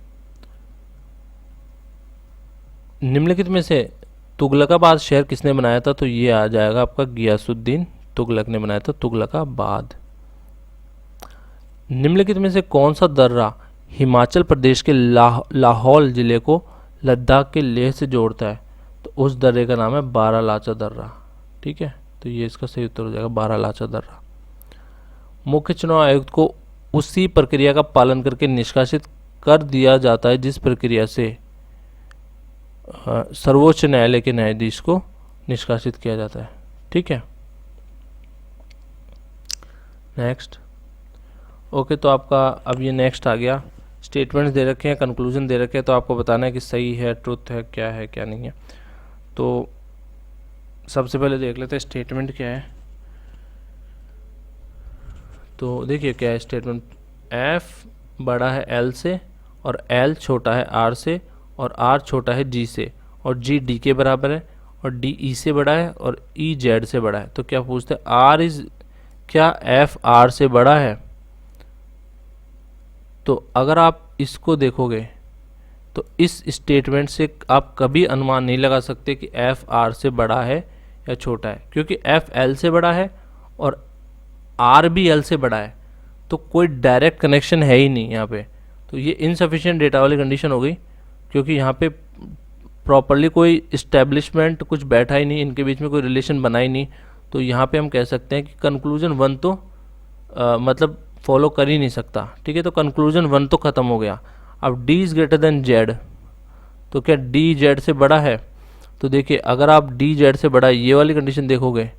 निम्नलिखित में से तुगलकाबाद शहर किसने बनाया था? तो ये आ जाएगा आपका गियासुद्दीन तुगलक ने बनाया था तुगलकाबाद। निम्नलिखित में से कौन सा दर्रा हिमाचल प्रदेश के लाहौल जिले को लद्दाख के लेह से जोड़ता है? तो उस दर्रे का नाम है बारालाचा दर्रा। ठीक है, तो ये इसका सही उत्तर हो जाएगा बारालाचा दर्रा। मुख्य चुनाव आयुक्त को उसी प्रक्रिया का पालन करके निष्कासित कर दिया जाता है जिस प्रक्रिया से सर्वोच्च न्यायालय के न्यायाधीश को निष्कासित किया जाता है। ठीक है, नेक्स्ट। ओके, तो आपका अब ये नेक्स्ट आ गया, स्टेटमेंट्स दे रखे हैं, कंक्लूजन दे रखे हैं, तो आपको बताना है कि सही है, ट्रुथ है, क्या नहीं है। तो सबसे पहले देख लेते हैं स्टेटमेंट क्या है। तो देखिए क्या है स्टेटमेंट, एफ बड़ा है एल से और एल छोटा है आर से और आर छोटा है जी से और जी डी के बराबर है और डी ई से बड़ा है और ई जेड से बड़ा है। तो क्या पूछते हैं, आर इज, क्या एफ आर से बड़ा है? तो अगर आप इसको देखोगे तो इस स्टेटमेंट से आप कभी अनुमान नहीं लगा सकते कि एफ आर से बड़ा है या छोटा है, क्योंकि एफ एल से बड़ा है और आर भी एल से बड़ा है, तो कोई डायरेक्ट कनेक्शन है ही नहीं यहाँ पे। तो ये इनसफिशिएंट डेटा वाली कंडीशन हो गई, क्योंकि यहाँ पे प्रॉपरली कोई इस्टेब्लिशमेंट कुछ बैठा ही नहीं, इनके बीच में कोई रिलेशन बना ही नहीं। तो यहाँ पे हम कह सकते हैं कि कंक्लूजन 1 तो मतलब फॉलो कर ही नहीं सकता। ठीक है, तो कंक्लूजन 1 तो ख़त्म हो गया। अब D is greater than Z, तो क्या डी जेड से बड़ा है? तो देखिए अगर आप डी जेड से बड़ा है ये वाली कंडीशन देखोगे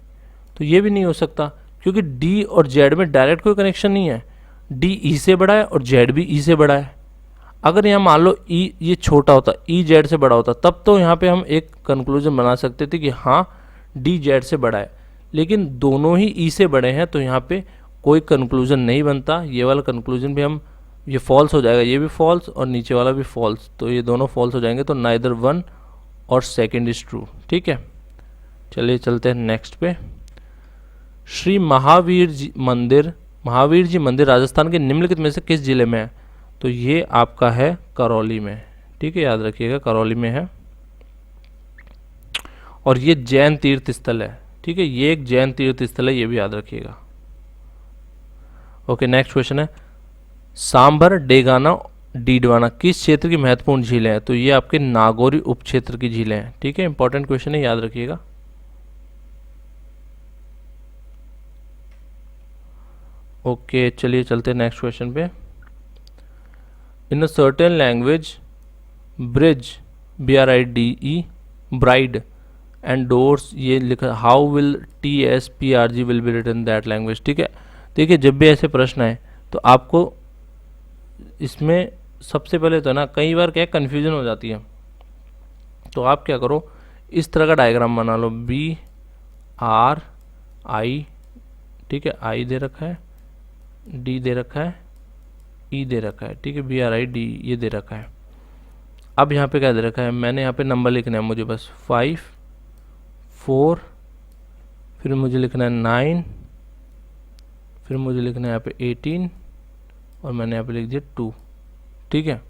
तो ये भी नहीं हो सकता, क्योंकि डी और जेड में डायरेक्ट कोई कनेक्शन नहीं है। डी ई से बड़ा है और जेड भी ई से बड़ा है। अगर यहाँ मान लो ई ये छोटा होता, ई जेड से बड़ा होता, तब तो यहाँ पे हम एक कंक्लूजन बना सकते थे कि हाँ डी जेड से बड़ा है, लेकिन दोनों ही ई से बड़े हैं, तो यहाँ पे कोई कंक्लूजन नहीं बनता। ये वाला कंक्लूजन भी हम, ये फॉल्स हो जाएगा, ये भी फॉल्स और नीचे वाला भी फॉल्स, तो ये दोनों फॉल्स हो जाएंगे। तो नाइदर 1 और सेकंड इज ट्रू। ठीक है, चलिए चलते हैं नेक्स्ट पे। श्री महावीर जी मंदिर राजस्थान के निम्नलिखित में से किस जिले में है? तो ये आपका है करौली में। ठीक है, याद रखिएगा करौली में है और ये जैन तीर्थ स्थल है। ठीक है, ये एक जैन तीर्थ स्थल है, ये भी याद रखिएगा। ओके, नेक्स्ट क्वेश्चन है, सांभर डेगाना डीडवाना किस क्षेत्र की महत्वपूर्ण झीलें हैं? तो ये आपके नागौरी उप क्षेत्र की झीलें हैं। ठीक है, इंपॉर्टेंट क्वेश्चन है, याद रखिएगा। ओके, चलिए चलते हैं नेक्स्ट क्वेश्चन पे। In a certain language bridge BRIDE bride and doors, ये लिखा, how will TSPRG will be written that language. ठीक है, देखिए जब भी ऐसे प्रश्न है तो आपको इसमें सबसे पहले तो ना कई बार क्या कन्फ्यूजन हो जाती है, तो आप क्या करो, इस तरह का डायग्राम बना लो, BRI, ठीक है, I दे रखा है, D दे रखा है, E दे रखा है। ठीक है, BRID ये दे रखा है। अब यहाँ पे क्या दे रखा है, मैंने यहाँ पे नंबर लिखना है मुझे बस 5 4 फिर मुझे लिखना है 9, फिर मुझे लिखना है यहाँ पे 18 और मैंने यहाँ पे लिख दिया 2। ठीक है,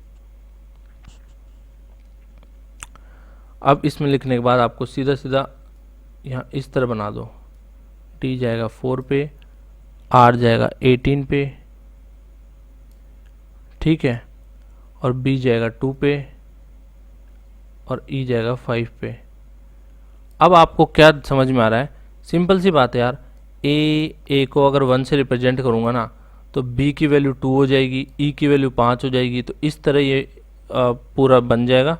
अब इसमें लिखने के बाद आपको सीधा सीधा यहाँ इस तरह बना दो। टी जाएगा 4 पे, आर जाएगा 18 पे, ठीक है, और बी जाएगा 2 पे और ई जाएगा 5 पे। अब आपको क्या समझ में आ रहा है? सिंपल सी बात है यार, ए को अगर 1 से रिप्रेजेंट करूँगा ना तो बी की वैल्यू 2 हो जाएगी, ई की वैल्यू 5 हो जाएगी, तो इस तरह ये पूरा बन जाएगा।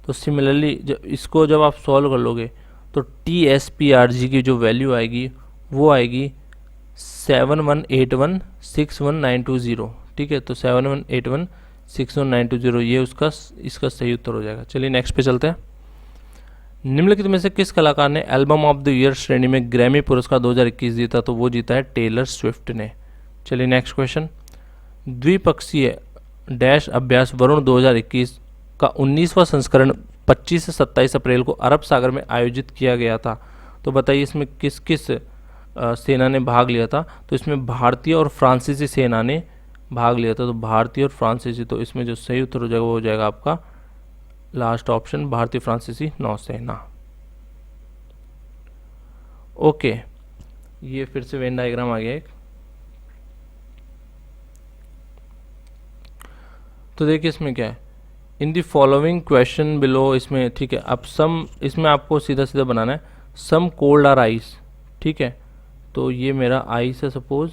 तो सिमिलरली इसको जब आप सॉल्व कर लोगे तो T S P R G की जो वैल्यू आएगी वो आएगी 71816192 ठीक है, तो 71816192 ये इसका सही उत्तर हो जाएगा। चलिए नेक्स्ट पे चलते हैं। निम्नलिखित में से किस कलाकार ने एल्बम ऑफ द ईयर श्रेणी में ग्रैमी पुरस्कार 2021 जीता? तो वो जीता है टेलर स्विफ्ट ने। चलिए नेक्स्ट क्वेश्चन। द्विपक्षीय डैश अभ्यास वरुण 2021 का 19वां संस्करण 25 से 27 अप्रैल को अरब सागर में आयोजित किया गया था। तो बताइए इसमें किस किस सेना ने भाग लिया था? तो इसमें भारतीय और फ्रांसीसी सेना ने भाग लिया था। तो भारतीय और फ्रांसीसी, तो इसमें जो सही उत्तर हो जाएगा वो हो जाएगा आपका लास्ट ऑप्शन, भारतीय फ्रांसीसी नौसेना। ओके, ये फिर से वेन डायग्राम आ गया एक। तो देखिए इसमें क्या है, इन दी फॉलोइंग क्वेश्चन बिलो, इसमें ठीक है। अब सम, इसमें आपको सीधा सीधा बनाना है सम कोल्ड आर आइस, ठीक है। तो ये मेरा आइस है सपोज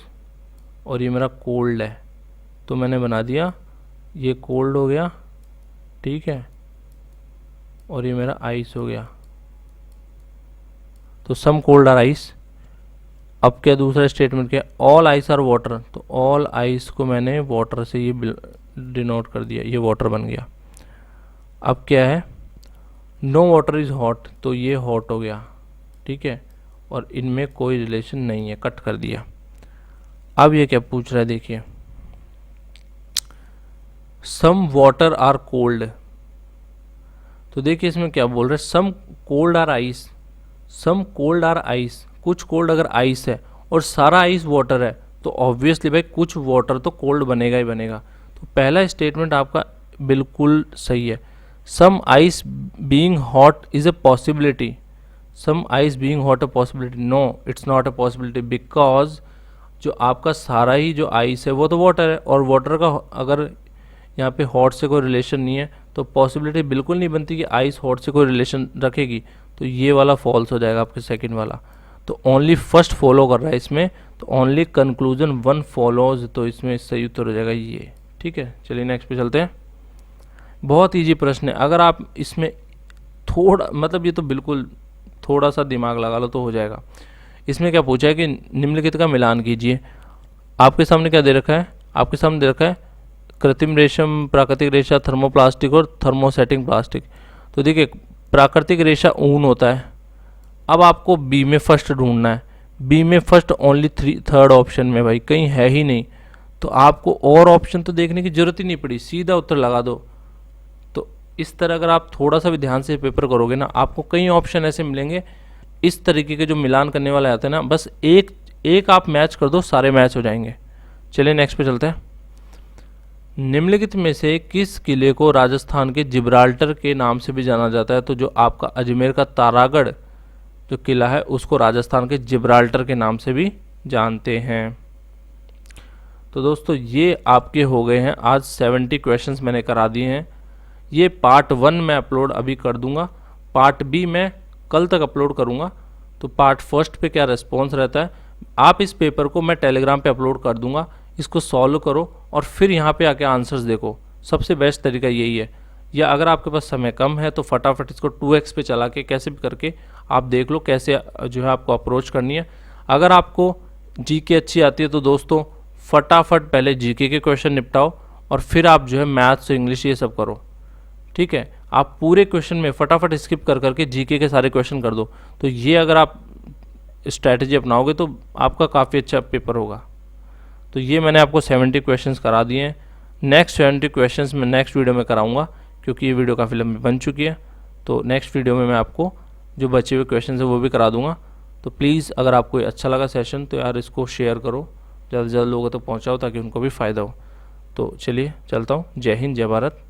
और ये मेरा कोल्ड है, तो मैंने बना दिया ये कोल्ड हो गया, ठीक है, और ये मेरा आइस हो गया। तो सम कोल्ड आर आइस। अब क्या दूसरा स्टेटमेंट क्या है? ऑल आइस आर वाटर, तो ऑल आइस को मैंने वाटर से ये डिनोट कर दिया, ये वाटर बन गया। अब क्या है? नो वाटर इज़ हॉट, तो ये हॉट हो गया, ठीक है, और इनमें कोई रिलेशन नहीं है, कट कर दिया। अब ये क्या पूछ रहा है देखिए, सम वाटर आर कोल्ड। तो देखिए इसमें क्या बोल रहे हैं, some cold are ice, some cold are ice, कुछ कोल्ड अगर आइस है और सारा आइस वाटर है तो ऑब्वियसली भाई कुछ वाटर तो कोल्ड बनेगा ही बनेगा। तो पहला स्टेटमेंट आपका बिल्कुल सही है। Some ice being hot is a possibility, some ice being hot a possibility, no it's not a possibility, because जो आपका सारा ही जो आइस है वो तो वाटर है, और वाटर का अगर यहाँ पे हॉट से कोई रिलेशन नहीं है तो पॉसिबिलिटी बिल्कुल नहीं बनती कि आइस हॉट से कोई रिलेशन रखेगी। तो ये वाला फॉल्स हो जाएगा आपके सेकंड वाला। तो ओनली फर्स्ट फॉलो कर रहा है इसमें, तो ओनली कंक्लूजन वन फॉलोज, तो इसमें सही उत्तर हो जाएगा ये, ठीक है। चलिए नेक्स्ट पे चलते हैं। बहुत ईजी प्रश्न है, अगर आप इसमें थोड़ा, मतलब ये तो बिल्कुल थोड़ा सा दिमाग लगा लो तो हो जाएगा। इसमें क्या पूछा है कि निम्नलिखित का मिलान कीजिए। आपके सामने क्या दे रखा है? आपके सामने दे रखा है कृत्रिम रेशम, प्राकृतिक रेशा, थर्मोप्लास्टिक और थर्मोसेटिंग प्लास्टिक। तो देखिए प्राकृतिक रेशा ऊन होता है। अब आपको बी में फर्स्ट ढूंढना है, बी में फर्स्ट ओनली थर्ड ऑप्शन में भाई कहीं है ही नहीं, तो आपको और ऑप्शन तो देखने की जरूरत ही नहीं पड़ी, सीधा उत्तर लगा दो। तो इस तरह अगर आप थोड़ा सा भी ध्यान से पेपर करोगे ना, आपको कई ऑप्शन ऐसे मिलेंगे इस तरीके के जो मिलान करने वाले आते हैं ना, बस एक आप मैच कर दो, सारे मैच हो जाएंगे। चलिए नेक्स्ट पे चलते हैं। निम्नलिखित में से किस किले को राजस्थान के जिब्राल्टर के नाम से भी जाना जाता है? तो जो आपका अजमेर का तारागढ़ जो किला है उसको राजस्थान के जिब्राल्टर के नाम से भी जानते हैं। तो दोस्तों ये आपके हो गए हैं आज 70 क्वेश्चंस मैंने करा दिए हैं। ये पार्ट 1 मैं अपलोड अभी कर दूंगा, पार्ट बी मैं कल तक अपलोड करूंगा। तो पार्ट फर्स्ट पे क्या रिस्पॉन्स रहता है, आप इस पेपर को मैं टेलीग्राम पे अपलोड कर दूंगा, इसको सॉल्व करो और फिर यहाँ पे आके आंसर्स देखो। सबसे बेस्ट तरीका यही है। या अगर आपके पास समय कम है तो फटाफट इसको 2x पे चला के कैसे भी करके आप देख लो कैसे जो है आपको अप्रोच करनी है। अगर आपको जीके अच्छी आती है तो दोस्तों फटाफट पहले जीके के क्वेश्चन निपटाओ और फिर आप जो है मैथ्स इंग्लिश ये सब करो, ठीक है। आप पूरे क्वेश्चन में फटाफट स्किप कर करके जीके के सारे क्वेश्चन कर दो। तो ये अगर आप स्ट्रैटेजी अपनाओगे तो आपका काफ़ी अच्छा पेपर होगा। तो ये मैंने आपको 70 क्वेश्चंस करा दिए हैं। नेक्स्ट 70 क्वेश्चंस मैं नेक्स्ट वीडियो में कराऊंगा क्योंकि ये वीडियो काफ़ी लंबी बन चुकी है। तो नेक्स्ट वीडियो में मैं आपको जो बचे हुए क्वेश्चंस है वो भी करा दूंगा। तो प्लीज़ अगर आपको ये अच्छा लगा सेशन तो यार इसको शेयर करो, ज़्यादा से ज़्यादा लोगों तक पहुँचाओ ताकि उनको भी फ़ायदा हो। तो चलिए चलता हूँ। जय हिंद, जय भारत।